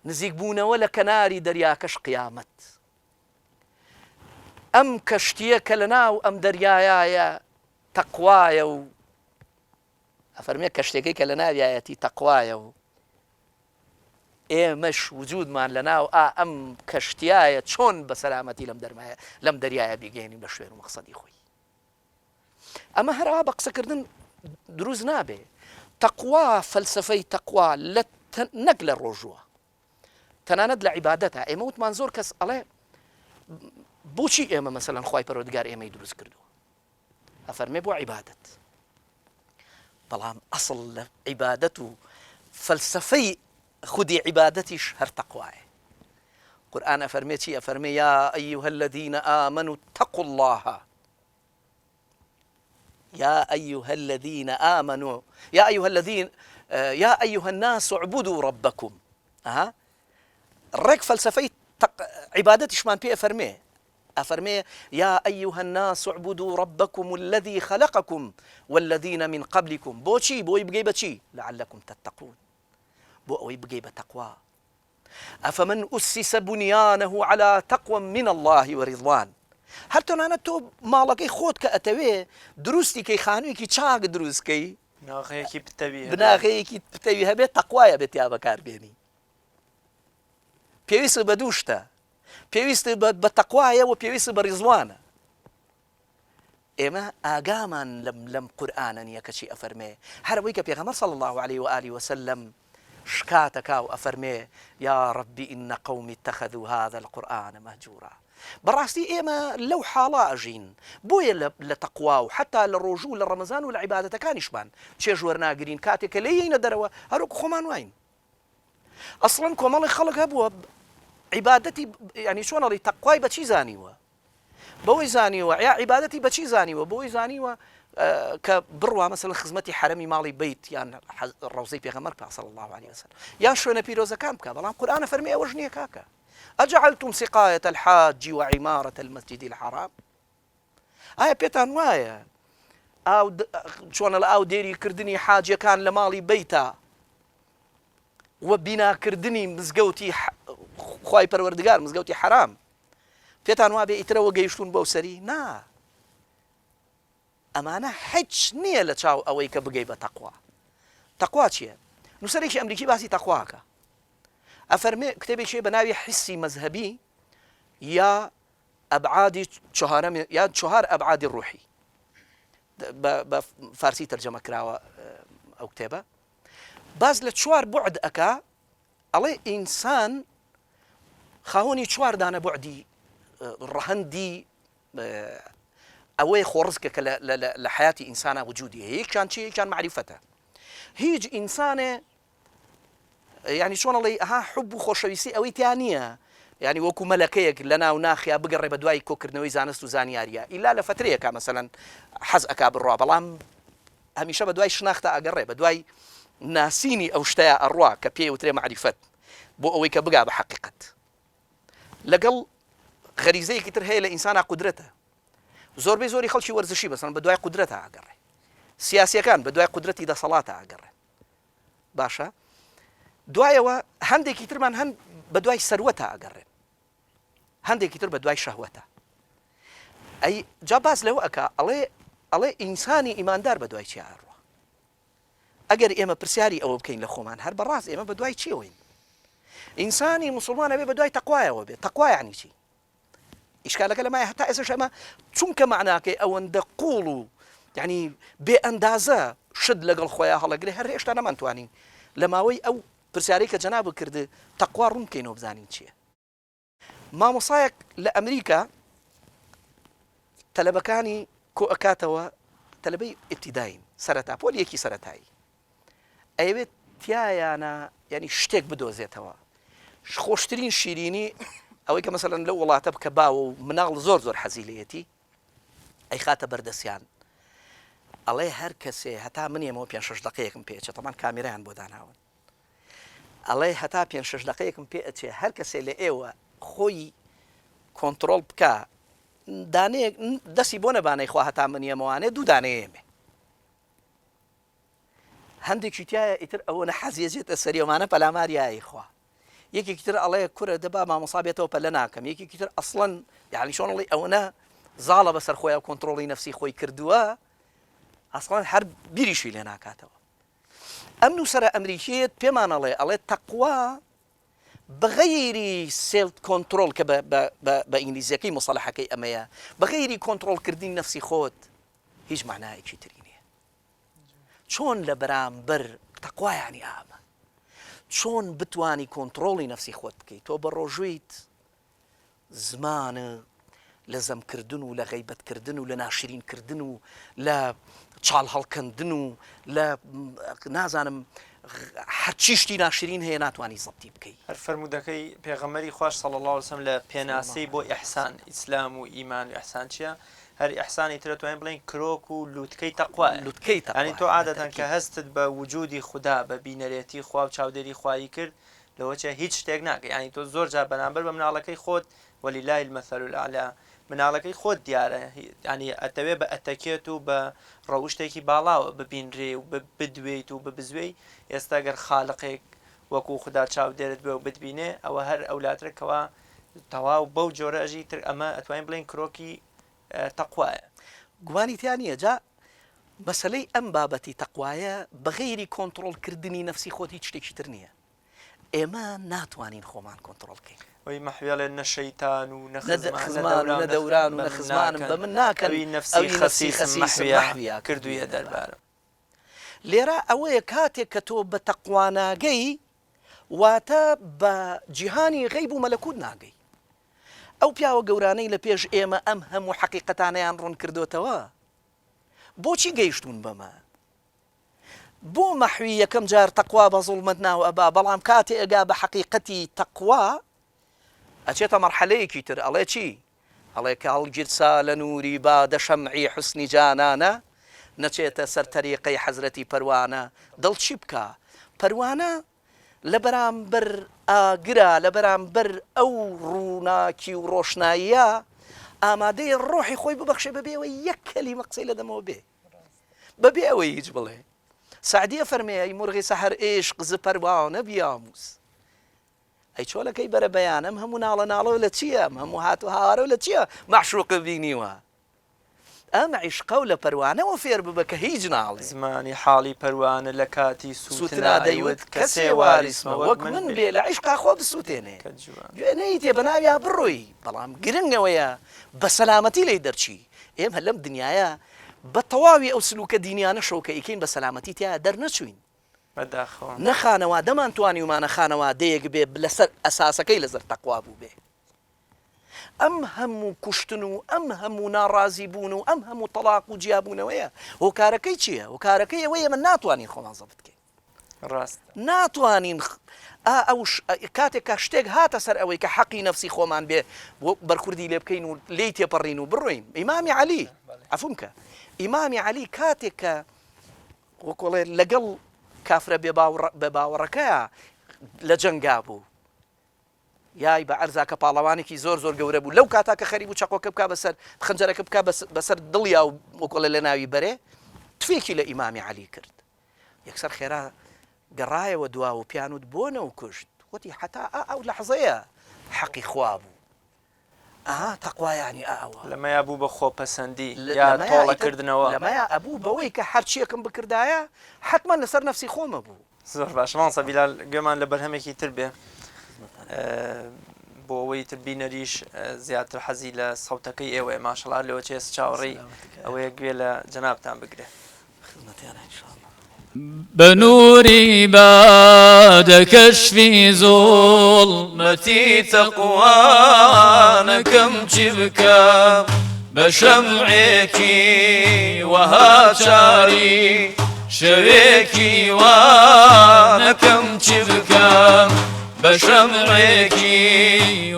نزیک بوونەوە لە کەناری دەریاکەش قیامەت. ئەم کەشتیە کە لە ناو ئەم دەریایە تەقوایە و ئەفەرمێ کەشتێکەی کە لە ناویایەتی تەقوایە و ئێمەش وجودمان لە ناو ئەم کەشتیایە چۆن بە سەلامەتی لەم دەریایە بیگەێنین بە شوێن و مەقسەدی خۆی. ئەمە هەرا بە قسەکردن دروست نابێ. تەقوا فەلسفەی تەقوا نەک لە ڕۆژووە، تەنانەت لە عیبادەتە. ئێمە وتمان زۆر کەس ئەڵێ بۆچی ئێمە مەسەلەن خوای پەروەردگار ئێمەی دروست کردووە؟ ئەفەرمێ بۆ عیبادەت. بەڵام ئەسڵ لە عیبادەت و فەلسفەی خودی عیبادەتیش هەر تەقوایە. قورآن ئەفەرمێ چی ئەفەرمێ یا ئەیها الذين آمنوا اتقوا الله يا أيها الذين آمنوا يا أيها الناس اعبدوا ربكم ڕێک فەلسفەی عیبادەتیشمان پێ ئەفەرمێ يا أيها الناس اعبدوا ربكم الذي خلقكم والذين من قبلكم بۆچی بۆی بگەی بەچی لعلكم تتقون بۆ ئەوەی بگەی بە تەقوا أفمن أسس بنيانه على تقوى من الله ورضوان هەر تۆنانە تۆ ماڵەکەی خۆت کە ئەتەوێ دروستی کەی خانوویەکی چاک دروستکەی بناغەیەکی پتەوی هەبێت تەقوایە بێت یا بەکاربێنی پێویستە بە دوو شتە پێویستە بە تەقوایە و پێویستە بە ڕیزوانە ئێمە ئاگامان لەم قورئانە نییە کەچی ئەفەرمێ هەروەی کە پێغەمبەر صلی الله عليه وآله وسلم شکاتەکا و ئەفەرمێ یا ربی إن قومی اتخذوا هذا القرآن مهجورا بەڕاستی ئێمە لەو حاڵە ئەژین بۆیە لە تەقوا و حتا لە ڕۆژوو لە ڕەمەزان و لە عیبادەتەکانیشمان چێژ وەرناگرین کاتێککە لە یینە دەرەوە هەروکو خۆمان واین ئەسڵەن کۆمەڵی خەڵک هەبووە عیبادەتی ینی چۆنەڵی تەقوای بەچی زانیوە بەوەی زانیوە یا عیبادەتی بەچی زانیوە بەوەی زانیوە کە بڕوا مەسەڵەن خزمەتی حرەمی ماڵی بەیت یان ڕەوزەی پێغەمبەر صلی الله عليه وسلم یان شوێنە پیرۆزەکان بکە بەڵام قورئان فەرمێ ئەوەش نییە کاکە أجعلتم سقاية الحاج وعمارة المسجد الحرام ئایا پێتان وایە چۆنە لە ئاو دێری کردنی حاجەکان لە ماڵی بەیتە و بیناکردنی مزگەوتی خوای پەروەردگار مزگەوتی حرام پێتان وا بێ ئیترەوە گەیشتون بەو سەری نا ئەمانە هیچ نییە لە چاو ئەوەی کە بگەی بە تەقوا تەقوا چییە نووسەرێکی ئەمریکی باسی تەقواکە ئەفەرمێ کتێبێکی بە ناوی حسی مەذهبی یا ئەبعادی یا چوار ئەبعادی ڕوحی بە فارسی تەرجەمە کراوە ئەو کتێبە باز لە چوار بوعد ئەکا ئەڵێ ئینسان خاوەنی چوار دانە بوعدی ڕەهەندی ئەوەی خۆڕزکە کە لە حیاتی ئینسانە وجودی هەیە یەکیان چی یەکیان معریفەتە هیچ ئینسانێ ینی چۆنەڵی ئەها حب و خۆشەویستی ئەوەی تیان نییە ینی وەکو مەلەکەیەک لە ناو ناخیا بگەڕێ بە دوای کۆکردنەوەی زانست و زانیاریە ئیلا لە فترەیەکە مەسەلەن حەز ئەکا بڕوا بەڵام هەمیشە بە دوای شناختە ئەگەڕێ بە دوای ناسینی ئەو شتەیە ئەڕوا کە پێی وترێ معریفەت بۆ ئەوەی کە بگا بە حەقیقەت لەگەڵ غەریزەیەکی تر هەیە لە ئینسانە قودرەتە زۆربەی زۆری خەڵکی وەرزشی بەسەن بە دوای قودرەتە ئاگەڕێ سیاسیەکان بە دوای قودرەتی دەسەڵاتە ئاگەڕێ باشە دوایەوە هەندێکی ترمان هەند بە دوای سەروەتە ئاگەڕێن هەندێکی تر بە دوای شەهوەتە ئەی جا باز لەوە ئەکا ئەڵێ ئینسانی ئیماندار بە دوای چی ئاڕوە ئەگەر ئێمە پرسیاری ئەوە بکەین لە خۆمان هەر بەڕاست ئێمە بە دوای چیەوەین ئینسانی موسڵمانە بێ بە دوای تەقوایەوە بێت تەقوا یعنی چی ئیشکالەکە لەمایە هەتا ئێسش ئەمە چونکە معناکەی ئەوەندە قوڵ و یعنی بێ ئەندازە شت لەگەڵ خۆیان هەڵەگرێ هەر هێشتا نەمانتوانین لە ماوەی ئەو پرسیارەی کە جەناب کرد تەقوا ڕوون بکەینەوە بزانین چییە مامۆسایەک لە ئەمریکا تەلەبەکانی کۆ ئەکاتەوە تەلەبەی ئیبتیداین سەرەتا پۆلیەکی سەرەتایی ئەیەوێت تایانە ینی شتێک بدۆزێتەوە خۆشترین شیرینی ئەوەی کە مەسەلەن لەو وڵاتە بکە باوە و مناڵ زۆر زۆر حەزیلەتی ئەی خاتە بەردەستیان ئەڵێ هەر کەسێ هەتا منێمەوە 5-6 دقەیەکم پێچێت تەمان کامێرایان بۆ داناون ئەڵێ هەتا 5-6 دقەیەکم پێ ئەچێ هەر کەسێ لە ئێوە خۆی کۆنتترۆل بکە دانەیەک دەستی بۆ نەبانەی خوا هەتا منیەمەوانێ دوو دانەیەمێ هەندێکی تایە ئیتر ئەوە نەحەزیێجێتە سەریەمانە پەلاماریایی خوا یەکێکی تر ئەڵەیە کورە دەبا مامۆسا بێتەوە پەلە ناکەم یەکێکی تر ئەسڵەن یعنی چۆنڵی ئەوەنە زاڵە بەسەر خۆیان کۆنتترۆڵی نەفسی خۆی کردووە ئەسڵەن هەر بیریشی لێ ناکاتەوە ئەم نووسەرە ئەمریکیت پێمانەڵێ ئەڵێ تەقوا بغەیری سێلف کۆنتترۆل کە بە ئینگلیزیەکەی مۆسەڵەحەکەی ئەمەیە بەغەیری کۆنتترۆلکردنی نەفسی خۆت هیچ معنایەکی تری نییە چۆن لە بەرامبەر تەقوا یعنی ئامە چۆن بتوانی کۆنتترۆڵی نەفسی خۆت بکەیت تۆ بە ڕۆژوویت زمانە لە زەمکردن و لە غەیبەتکردن و لە ناشرینکردن و لە چاڵ هەڵکەندن و لە نازانم هەرچیشتی ناشرین هەیە ناتوانانی زەبتی بکەیت. هەر فەرمودەکەی پێغەمبەری خوش صلی الله عليه وسلم لە پێناسەی بۆ ئیحسان ئیسلام و ئیمان و ئیحسان چییە؟ هەر ئیحسانی ترە توانین بڵێن کرۆک و لووتکەی تەقوایە. لووتکەی تەقوا. ینی تۆ عادەتەن کە هەستت بە وجودی خوددا بە بینەرێتی خوا و چاودێری خوایی کرد لەوەچە هیچ شتێک ناکەی. ینی تۆ زۆر جار بەرامبەر بە مناڵەکەی خۆت وەلیلای المەثەل الأعلا مناڵەکەی خۆت دیارە، ینی ئەتەوێ بە ئەتەکێت و بە ڕەوشتێکی باڵاوە ببینرێ و بدوێیت و ببزوێی. ئێستا گەر خاڵقێک وەکو خوددا چاودێرت بێ و بتبینێ ئەوە هەر ئەولاترەکەەوە تەواو بەو جۆرەژی تر ئەمە ئەتوانین بڵێن کرۆکی تەقوایە. گومانی تیان نییە جا مەسلەی ئەم بابەتی تەقوایە بەغیری کۆنتترۆلکردنی نەفسی خۆت هیچ شتێکی تر نییە. ئێمە ناتوانین خۆمان کۆنتترۆلکەین. وی مەحوێڵێن نە شەیتان و نە دەوران و نە خزمانم بە من ناکەوی نەفسی خەسیس مەحویا کردوویە دەربارم. لێرە ئەوەیە کاتێک کە تۆ بە تەقوا ناگەی واتە بە جیهانی غەیب و مەلەکوت ناگەی. ئەو پیاوە گەورانەی لە پێش ئێمە ئەم هەموو حەقیقەتانەیان ڕوون کردوتەوە بۆچی گەیشتون بەمە؟ بۆ مەحوی یەکەم جار تەقوا بە زوڵمت ناو ئەبا، بەڵام کاتێ ئەگا بە حەقیقەتی تەقوا ئەچێتە مەرحەلەیەکی تر. ئەڵێ چی؟ ئەڵێ کە هەڵگیرسا لە نووری بادە شەمعی حوسنی جانانە نەچێتە سەر تەریقەی حەزرەتی پەروانە. دڵ چی بکە؟ پەروانە لە بەرامبەر ئاگرا، لە بەرامبەر ئەو ڕووناکی و ڕۆشناییە ئامادەی ڕۆحی خۆی ببەخشێ بەبێەوە یەک کەلیمە قسەی لە دەمەوە بێ، بەبێ ئەوەی هیچ بڵێ. سعدیە فەرمێ ئەی مرغی سەحر عێشق ز پەروانە بیاموز. ئەی چۆلەکەی بەرە بەیانم هەموو ناڵە ناڵەوە لە چییە؟ هەموو هاتو هاوارە لە چییە مەعشوق بینیوە؟ ئەم عیشقە و لە پەروانەوە فێر ببە کە هیچ ناڵێ. زمانی حاڵی پەروانە لە کاتی سووتنا دەیوت کەسێ واریسمە وەک من بێ لە عیشقا خۆ بسووتێنێ. گوێنەی تێ بەناویا بڕۆی، بەڵام گرنگەوەیە بە سەلامەتی لێی دەرچی. ئێمە لەم دنیاە بە تەواوی ئەو سلوکە دینیانە شەوکە ئیکەین بە سەلامەتی تیا دەرنەچوین. نەخانەوە دەمانتوانی ومانە خانەوادەیەک بێ لەسەر ئەساسەکەی لەسەر تەقوا بوو بێ. ئەم هەموو کوشتن و ئەم هەموو ناڕازی بوون و ئەم هەموو تەلاق و جیابوونەوەیە هۆکارەکەی چییە؟ هۆکارەکەی ئەوەیە من ناتوانین خۆمان زەبت بکەین. ڕاست ناتوانین ئەو کاتێک کە شتێک هاتە سەر ئەوەی کە حەقی نەفسی خۆمان بێ بەرخوردی لێ بکەین و لێی تێپەڕین و بڕۆین. ئیمامی عەلی عەفومکە ئیمامی عەلی کاتێک کە وەکوڵێ لەگەڵ کافرە بێ باوەڕەکەیە لە جەنگا بوو، یای بە عەرزاکە پاڵەوانێکی زۆر زۆر گەورە بوو، لەو کاتا کە خەریب و چەقۆکە بکە بەسەر خەنجەرەکە بکە بەسەر دڵیا و وەکوڵێ لە ناوی بەرێ تفێکی لە ئیمامی عەلی کرد. یەکسەر خێرا گەڕایەوە دوا و پیانوت بۆ نەو کوشت، وتی حتا ئەو لەحظەیە حەقی خوا بوو. تەقوا یعنی ئەوە لەمەیا بوو بە خۆپەسەندی یا تۆڵەکردنەوە، لەمەیە ئەبوو بەوەی کە هەرچیەکەم بکردایە حتمما لەسەر نەفسی خۆمە بوو. زۆر باش ماڵسە بیلال گوێمان لە بەرهەمێکی تر بێ بۆ ئەوەی تر بینەریش زیاتر حەزی لە سەوتەکەی ئێوەیە ماشەڵا لەوە چێس چاوەڕێی ئەوەیە گوێ لە جەنابتان بگرێ. بنوري بعد كشفي ظلمتي تقوانا كم جبكا بشمعك وهاتاري شريكي وانا كم جبكا بشمعك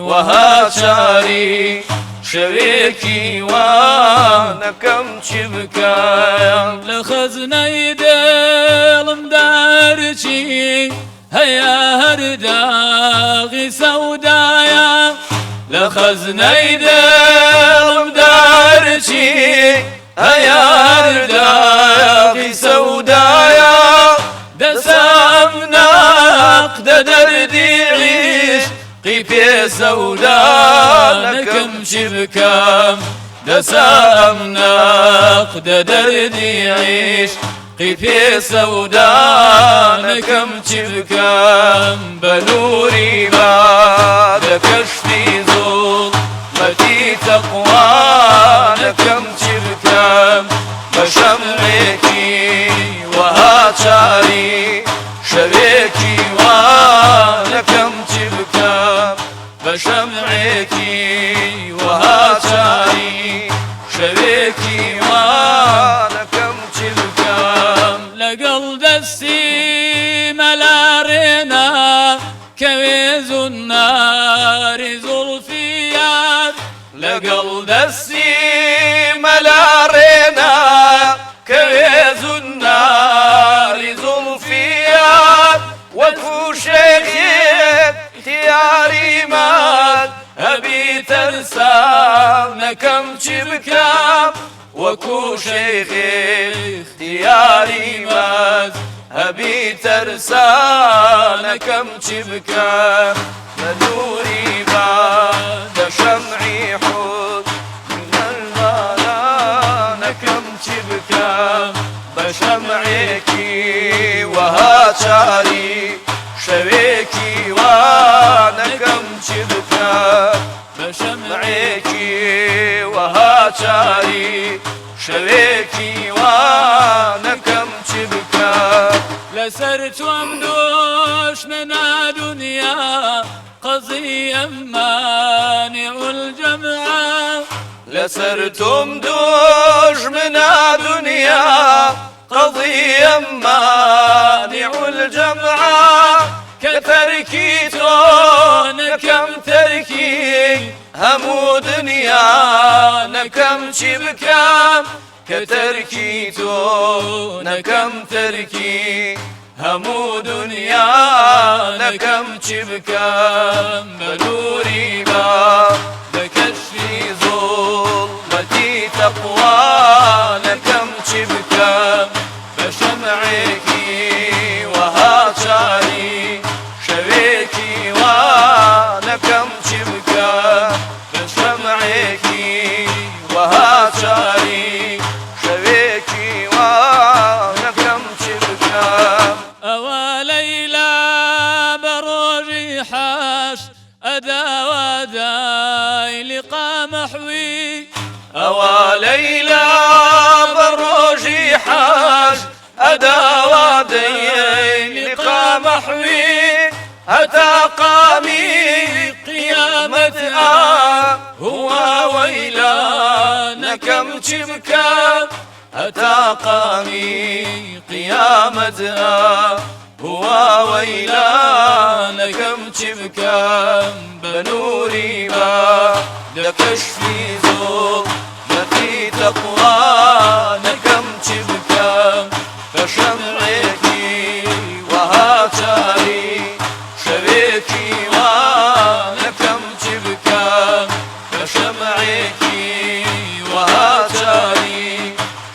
وهاتاري شريكي وانا كم شبكايا لخزني دلم دارشي هيا هرداغي سودايا لخزني دلم دارشي هيا هرداغي سودايا دسامنا قد دردي عيش قيبي سودانكم شبكام دسامنا قد دردي عيش قيبي سودانكم شبكام بنوري بعد كشفي ظلمتي تقوانكم شبكام بشمعكي وهاتشاري شبيكي وانكم شبكام بشمعكي وهاتشاري شبيكي وانكم شبكام لقل دستي ما لەگەڵ دەستی مەلارێنا کەوێ زوناری زوڵفیات وەکو شێخێت تیاریمان هەبی تەرسانەکەم چی بکەم وەکو شێخێت تیاریمان هەبی تەرسانەکەم چی بکەم بە نووری بادە شەمعی حوت نەکەم چی بکەم بە شەمعێکی وەها چاری شەوێکی وانەکەم چی بکەم بە شەمعێکی وەها چاری شەوێکی وانەکەم چی بکەم لەسەر تۆم دۆشمنە دونیا قەزیە مانع الجەمع لەسەر تۆم دۆژمنە دونیا قەضیە مانع الجەمع کە تەرکی تۆ نەکەم تەرکی هەموو دنیا نەکەم چی بکەم کە تەرکی تۆ نەکەم تەرکی هەموو دنیا نەکەم چی بکەم بە نووری با بە کەشفی زوڵمەتی تەقوا نەکەم چی بکەم بە شەمعێکی وەها چاری شەوێکی وانەکەم چی بکەم بە شەمعێکی وەها چاری شەوێکی وانەکەم چی بکەم ئەوە لەیلا بە ڕۆژی حەش ئەداوادای لقا مەحوی ئەوە لەیلا بە ڕۆژی حەش ئەداوادەی لقا مەحوی هەتا قامی قیامەت هوە وەیلا نەکەم چی بکەم هەتا قامی قیامەت هوە وەیلا نەکەم چی بکەم بە نووری با لە کەشفی زوڵمەتی تەقوا نەکەم چی بکەم بە شەمعێکی وەها چاری شەوێکی وانەکەم چی بکەم بە شەمعێکی وەها چاری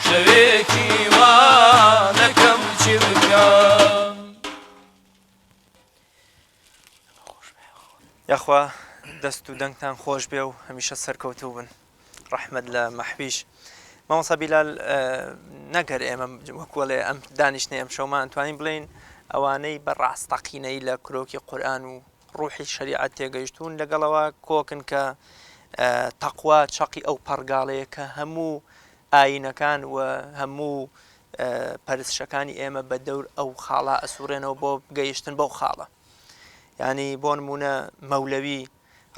شەوێکی وانەکەم چی بکەم. یاخوا دەست و دەنگتان خۆش بێ و هەمیشە سەرکەوتوو بن ڕەحمەت لە مەحویش. مامۆستا بیلال نەگەر ئێمە وەکوەڵێ ئەم دانیشتنی ئەم شەومان توانین بڵێن ئەوانەی بە ڕاستەقینەی لە کرۆکی قورئان و ڕوحی شەریعەت تێگەیشتوون لەگەڵەوە کۆکن کە تەقوا چەقی ئەو پەرگاڵەیە کە هەموو ئاینەکان و هەموو پەرستشەکانی ئێمە بە دەور ئەو خاڵە ئەسوورێنەوە بۆ گەیشتن بەو خاڵە. یعنی بۆ نمونە مەولەوی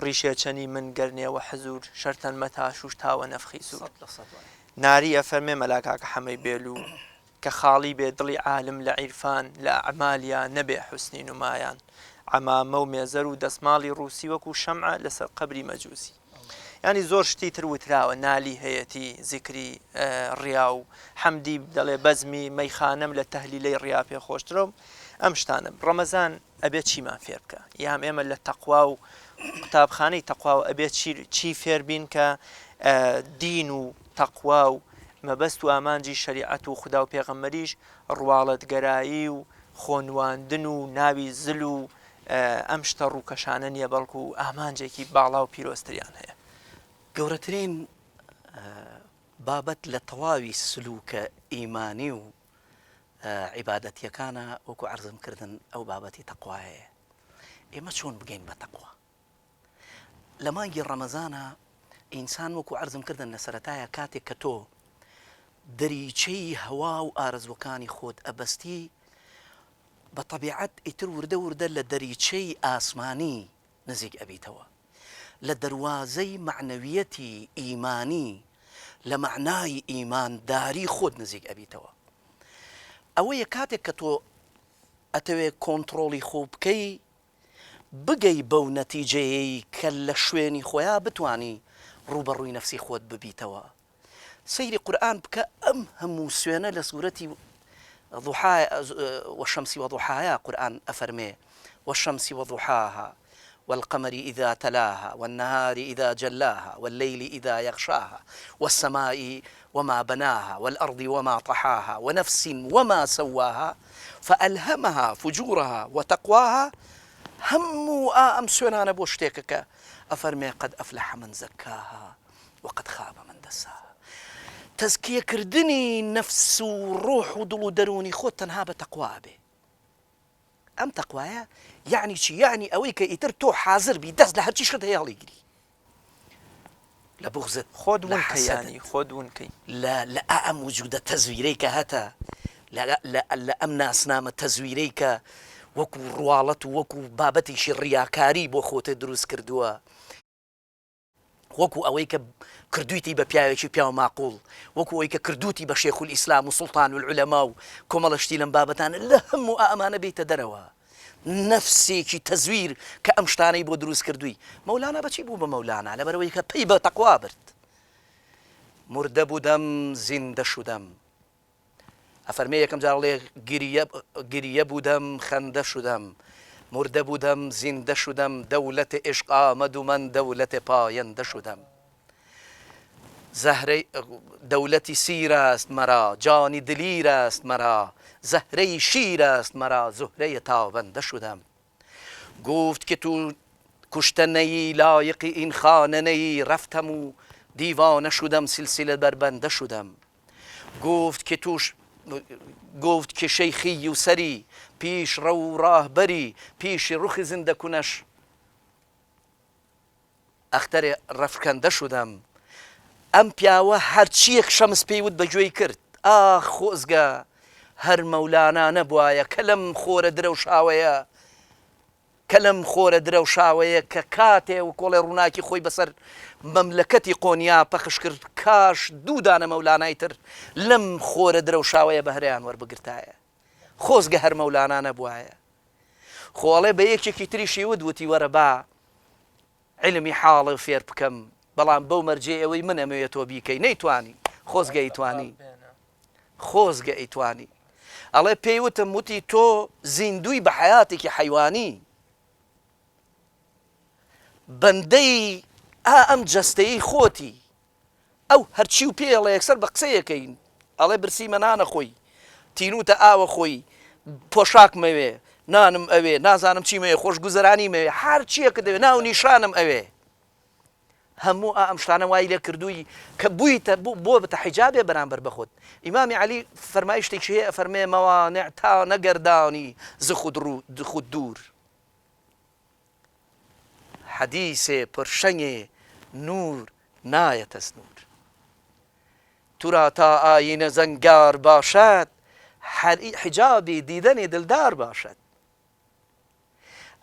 ڕیشێچەنی من گەرنێەوە حەزور شەرتەن مەتاشوش تاوە نەفخی سوور ناری ئەفەرمێ مەلاکاکە حەمەی بێلو کە خاڵی بێ دڵی عالم لە عیرفان لە ئەعمالیان نەبێ حوسنی نمایان عەمامە و مێزەر و دەسماڵی ڕووسی وەکو شەمعە لەسەر قەبری مەجووسی. ینی زۆر شتی تر وتراوە نالی هەیەتی زیکری ڕیا و حەمدی دەڵێ بەزمی مەیخانەم لە تەهلیلەی ڕیا پێ خۆشترە. ئەم شتانە ڕەمەزان ئەبێ چیمان فێر بکە یام ئێمە لە تەقوا و قوتابخانەی تەقوا و ئەبێت چی فێر بین کە دین و تەقوا و مەبەست و ئامانجی شەریعەت و خودا و پێغەمبەریش ڕواڵەتگەرایی و خۆنواندن و ناوی زل و ئەم شتە ڕووکەشانە نییە بەڵکو و ئامانجێکی باڵا و پیرۆستریان هەیە. گەورەترین بابەت لە تەواوی سلوکە ئیمانی و عیبادەتیەکانە وەکو عەرزم کردن ئەو بابەتی تەقوایە. ئێمە چۆن بگەین بە تەقوا؟ لە مانگی ڕەمەزانە ئینسان وەکو عەرزم کردن لە سەرەتایە کاتێک کە تۆ دەریچەی هەوا و ئارەزوەکانی خۆت ئەبەستی بە تەبیعەت ئیتر وردە وردە لە دەریچەی ئاسمانی نزیک ئەبیتەوە، لە دەروازەی معنەویەتی ئیمانی لە معنای ئیمانداری خۆت نزیک ئەبیتەوە. ئەوەیە کاتێک کە تۆ ئەتەوێت کۆنتڕۆڵی خۆ بکەی بگەی بەو نەتیجەیەی کە لە شوێنی خۆیان بتانی ڕوبەڕووی نەفسی خۆت ببیتەوە سەیری قورئان بکە ئەم هەموو سوێنە لە سوورەتی والشمس وضحاها قرآن أفرمي والشمس وضحاها والقمر إذا تلاها والنهار إذا جلاها والليل إذا يغشاها والسماء وما بناها والأرض وما طحاها ونفس وما سواها فألهمها فجورها وتقواها هم أم سوينانا بوشتيكك أفرمي قد أفلح من زكاها وقد خاب من دساها تزكية كردني نفس وروح ودل دروني خود تنها بتقوى به أم تقوايا يعني شي يعني أويك إترتو حاضر بيدز لها تشي شد هيالي يجري لبغزت خود ونكي يعني خود ونكي لا أم وجود تزويريك هتا لا أم ناس نام تزويريك وكو روالت وكو بابتي شرياكاري بو خوت دروس كردوا وەکو ئەوەی کە کردویتی بە پیاوێکی پیا و ماقوڵ وەکو ئەوەی کە کردوتی بە شێخ الئیسلام و سوڵتان و العولەما و کۆمەڵەشتی لەم بابەتانە لە هەموو ئەمانە بێتە دەرەوە نەفسێکی تەزویر کە ئەم شتانەی بۆ دروست کردووی مەولانا بەچی بوو بە مەولانا لەبەرەوەی کە پێی بە تەقوا برد مردە بودەم زیندە شودەم ئەفەرمێ یەکەم جار بڵێ گریە بودەم خەندە شودەم مرده بودم زنده شدم دولت عشق آمد و من دولت پاینده شدم زهره دولتی سیر است مرا جانی دلیر است مرا زهره شیر است مرا زهره تابنده شدم گفت که تو کشته نیی لایق این خانه نیی رفتم و دیوانه شدم سلسله بربنده شدم گفت که شیخی و سری پیش رو راهبری پیش رخ زنده کنش اختر رفکنده شدم ام پیاوه هرچیک شمس پیود بجوی کرد آخ خوزگا هر مولانا نبوایا کلم خور دروشاویا کلم خور دروشاویا که کاته و کل روناکی خوی بسر مملکتی قونیا پخش کرد کاش دودان مولانای تر لم خور دروشاویا بهریان ور بگرتایا خۆزگە هەر مەولانە نەبوایە خۆڵێ بە یەکێکی تریشی وتی وەرە با علمی حاڵە فێر بکەم بەڵام بەو مەرجێ ئەوەی من ئەمەوێت تۆ بیکەی نەیتوانی خۆزگە ئەیتوانی ئەڵێ پێی وتم وتی تۆ زیندووی بە حەیاتێکی حەیوانی بەندەی ئەم جەستەیی خۆتی ئەو هەرچی و پێڵێ یەکسەر بە قسەیەکەین ئەڵێ برسیمە نانە خۆی تینوتە ئاوە خۆی پۆشاک مەوێ نانم ئەوێ نازانم چی مەوێ خۆشگوزەرانی مەوێ هەر چیەکە دەوێ ناو نیشانم ئەوێ هەموو ئەم شتانە وای لێ کردووی کە بوویتە بۆ بتە حیجابێ بەرامبەر بەخۆت ئیمامی عەلی فەرمای شتێکی هەیە ئەفەرمێ مەوانع تا نەگەردانی ز خود دوور حەدیثێ پرشەنگێ نور نایەتە سنوور تورا تا ئاینە زەنگار باشد حجابی دیدنی دلدار باشد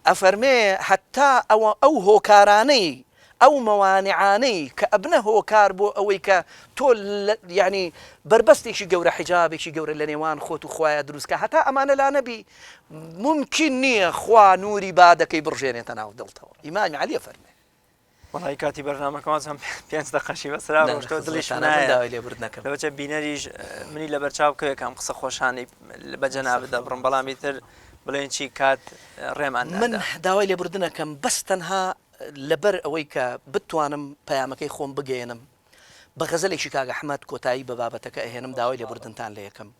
ئەفەرمێ حتا ئەو هۆکارانەی ئەو مەوانعانەی کە ئەبنە هۆکار بۆ ئەوەی کە تۆ یعنی بربەستێکی گەورە حیجابێکی گەورە لە نێوان خۆت و خوایە دروستکە هەتا ئەمانە لا نەبی ممکن نییە خوا نووری بادەکەی بڕژێنێتە ناو دڵتەوە ئیمامی عەلی ئەفەرمێ وڵی کاتی بەرنامەکەمازم 5 دقەشی بەسرا ڕۆشتۆ دڵیش لەوەچە بینەریش منی لە بەرچاو کە یەکەم قسە خۆشانی بە جەنابەت دەبڕم بەڵامی تر بڵێن چی کات ڕێمان من داوای لێبوردنەکەم بەس تەنها لەبەر ئەوەی کە بتوانم پەیامەکەی خۆم بگەێنم بە غەزەلێکی کاک ئەحمەد کۆتایی بە بابەتەکە ئەهێنم داوای لێبوردنتان لە یەکەم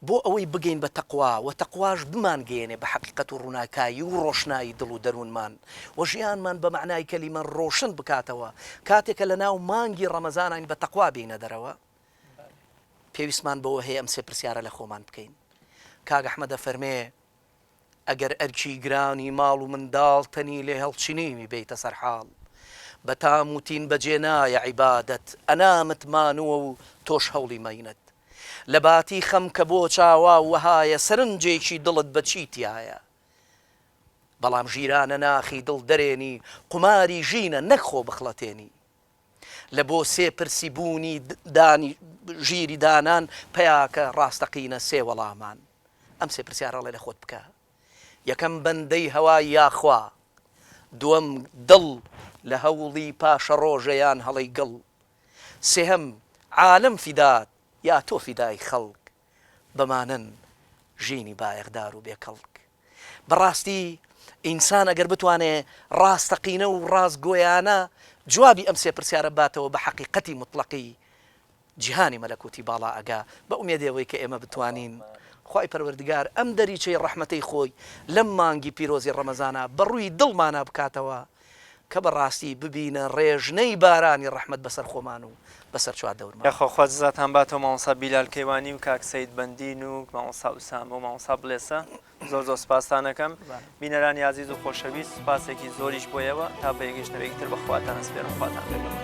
بۆ ئەوەی بگەین بە تەقوا و تەقواش بمانگەێنێ بە حەقیقەت و ڕووناکایی و ڕۆشنایی دڵ و دەروونمان و ژیانمان بە معنای کەلیمە ڕۆشن بکاتەوە کاتێکە لە ناو مانگی ڕەمەزانین بە تەقوا بینە دەرەوە پێویستمان بەوە هەیە ئەم سێ پرسیارە لە خۆمان بکەین کاک ئەحمەد ئەفەرمێ ئەگەر ئەرکی گرانی ماڵ و منداڵ تەنی لێ هەڵچینیمی بێتە سەرحاڵ بە تاموتین بەجێ نایە عیبادەت ئەنامتمانوە و تۆش هەوڵی مەینەت لە باتی خەم کە بۆ چاوا وەهایە سەرنجێکی دڵت بەچی تایە بەڵام ژیرانە ناخی دڵ دەرێنی قماری ژینە نەخۆ بخڵەتێنی لە بۆ سێ پرسی بوونی دانی ژیری دانان پەیاکە ڕاستەقینە سێ وەڵامان ئەم سێ پرسیارەڵێ لە خۆت بکە یەکەم بەندەی هەوای یاخوا دووەم دڵ لە هەوڵی پاشە ڕۆژەیان هەڵەی گەڵ سێهەم عالم فیدات یا تۆ فیدای خەڵک بەمانن ژینی بایەخدار و بێکەڵک بەڕاستی ئینسان ئەگەر بتوانێ ڕاستەقینە و ڕاستگۆیانە جوابی ئەم سێ پرسیارە باتەوە بە حەقیقەتی مطلقی جیهانی مەلەکوتی باڵا ئەگا بە ئومێدەوەی کە ئێمە بتوانین خی پەروەردگار ئەم دەریچەی ڕەحمەتەی خۆی لەم مانگی پیرۆزی ڕەمەزانە بەڕووی دڵمانە بکاتەوە کە بەڕاستی ببینە ڕێژنەی بارانی ڕەحمەت بەسەر خۆمان و بەسەر چوار دەورمان یاخۆخوات زاتان باتەوە مامۆستا بیلال کەیوانی و کاک سەید بەندین و مامۆستا ئوسامە و مامۆستا بڵێسە زۆر سپاسانەکەم بینەرانی عزیز و خۆشەویست سپاسێکی زۆریش بۆیەوە تا بە یەکگەشتنەوەیەکتر بەخواتان ئەسپێرم خواتان لەگەڵ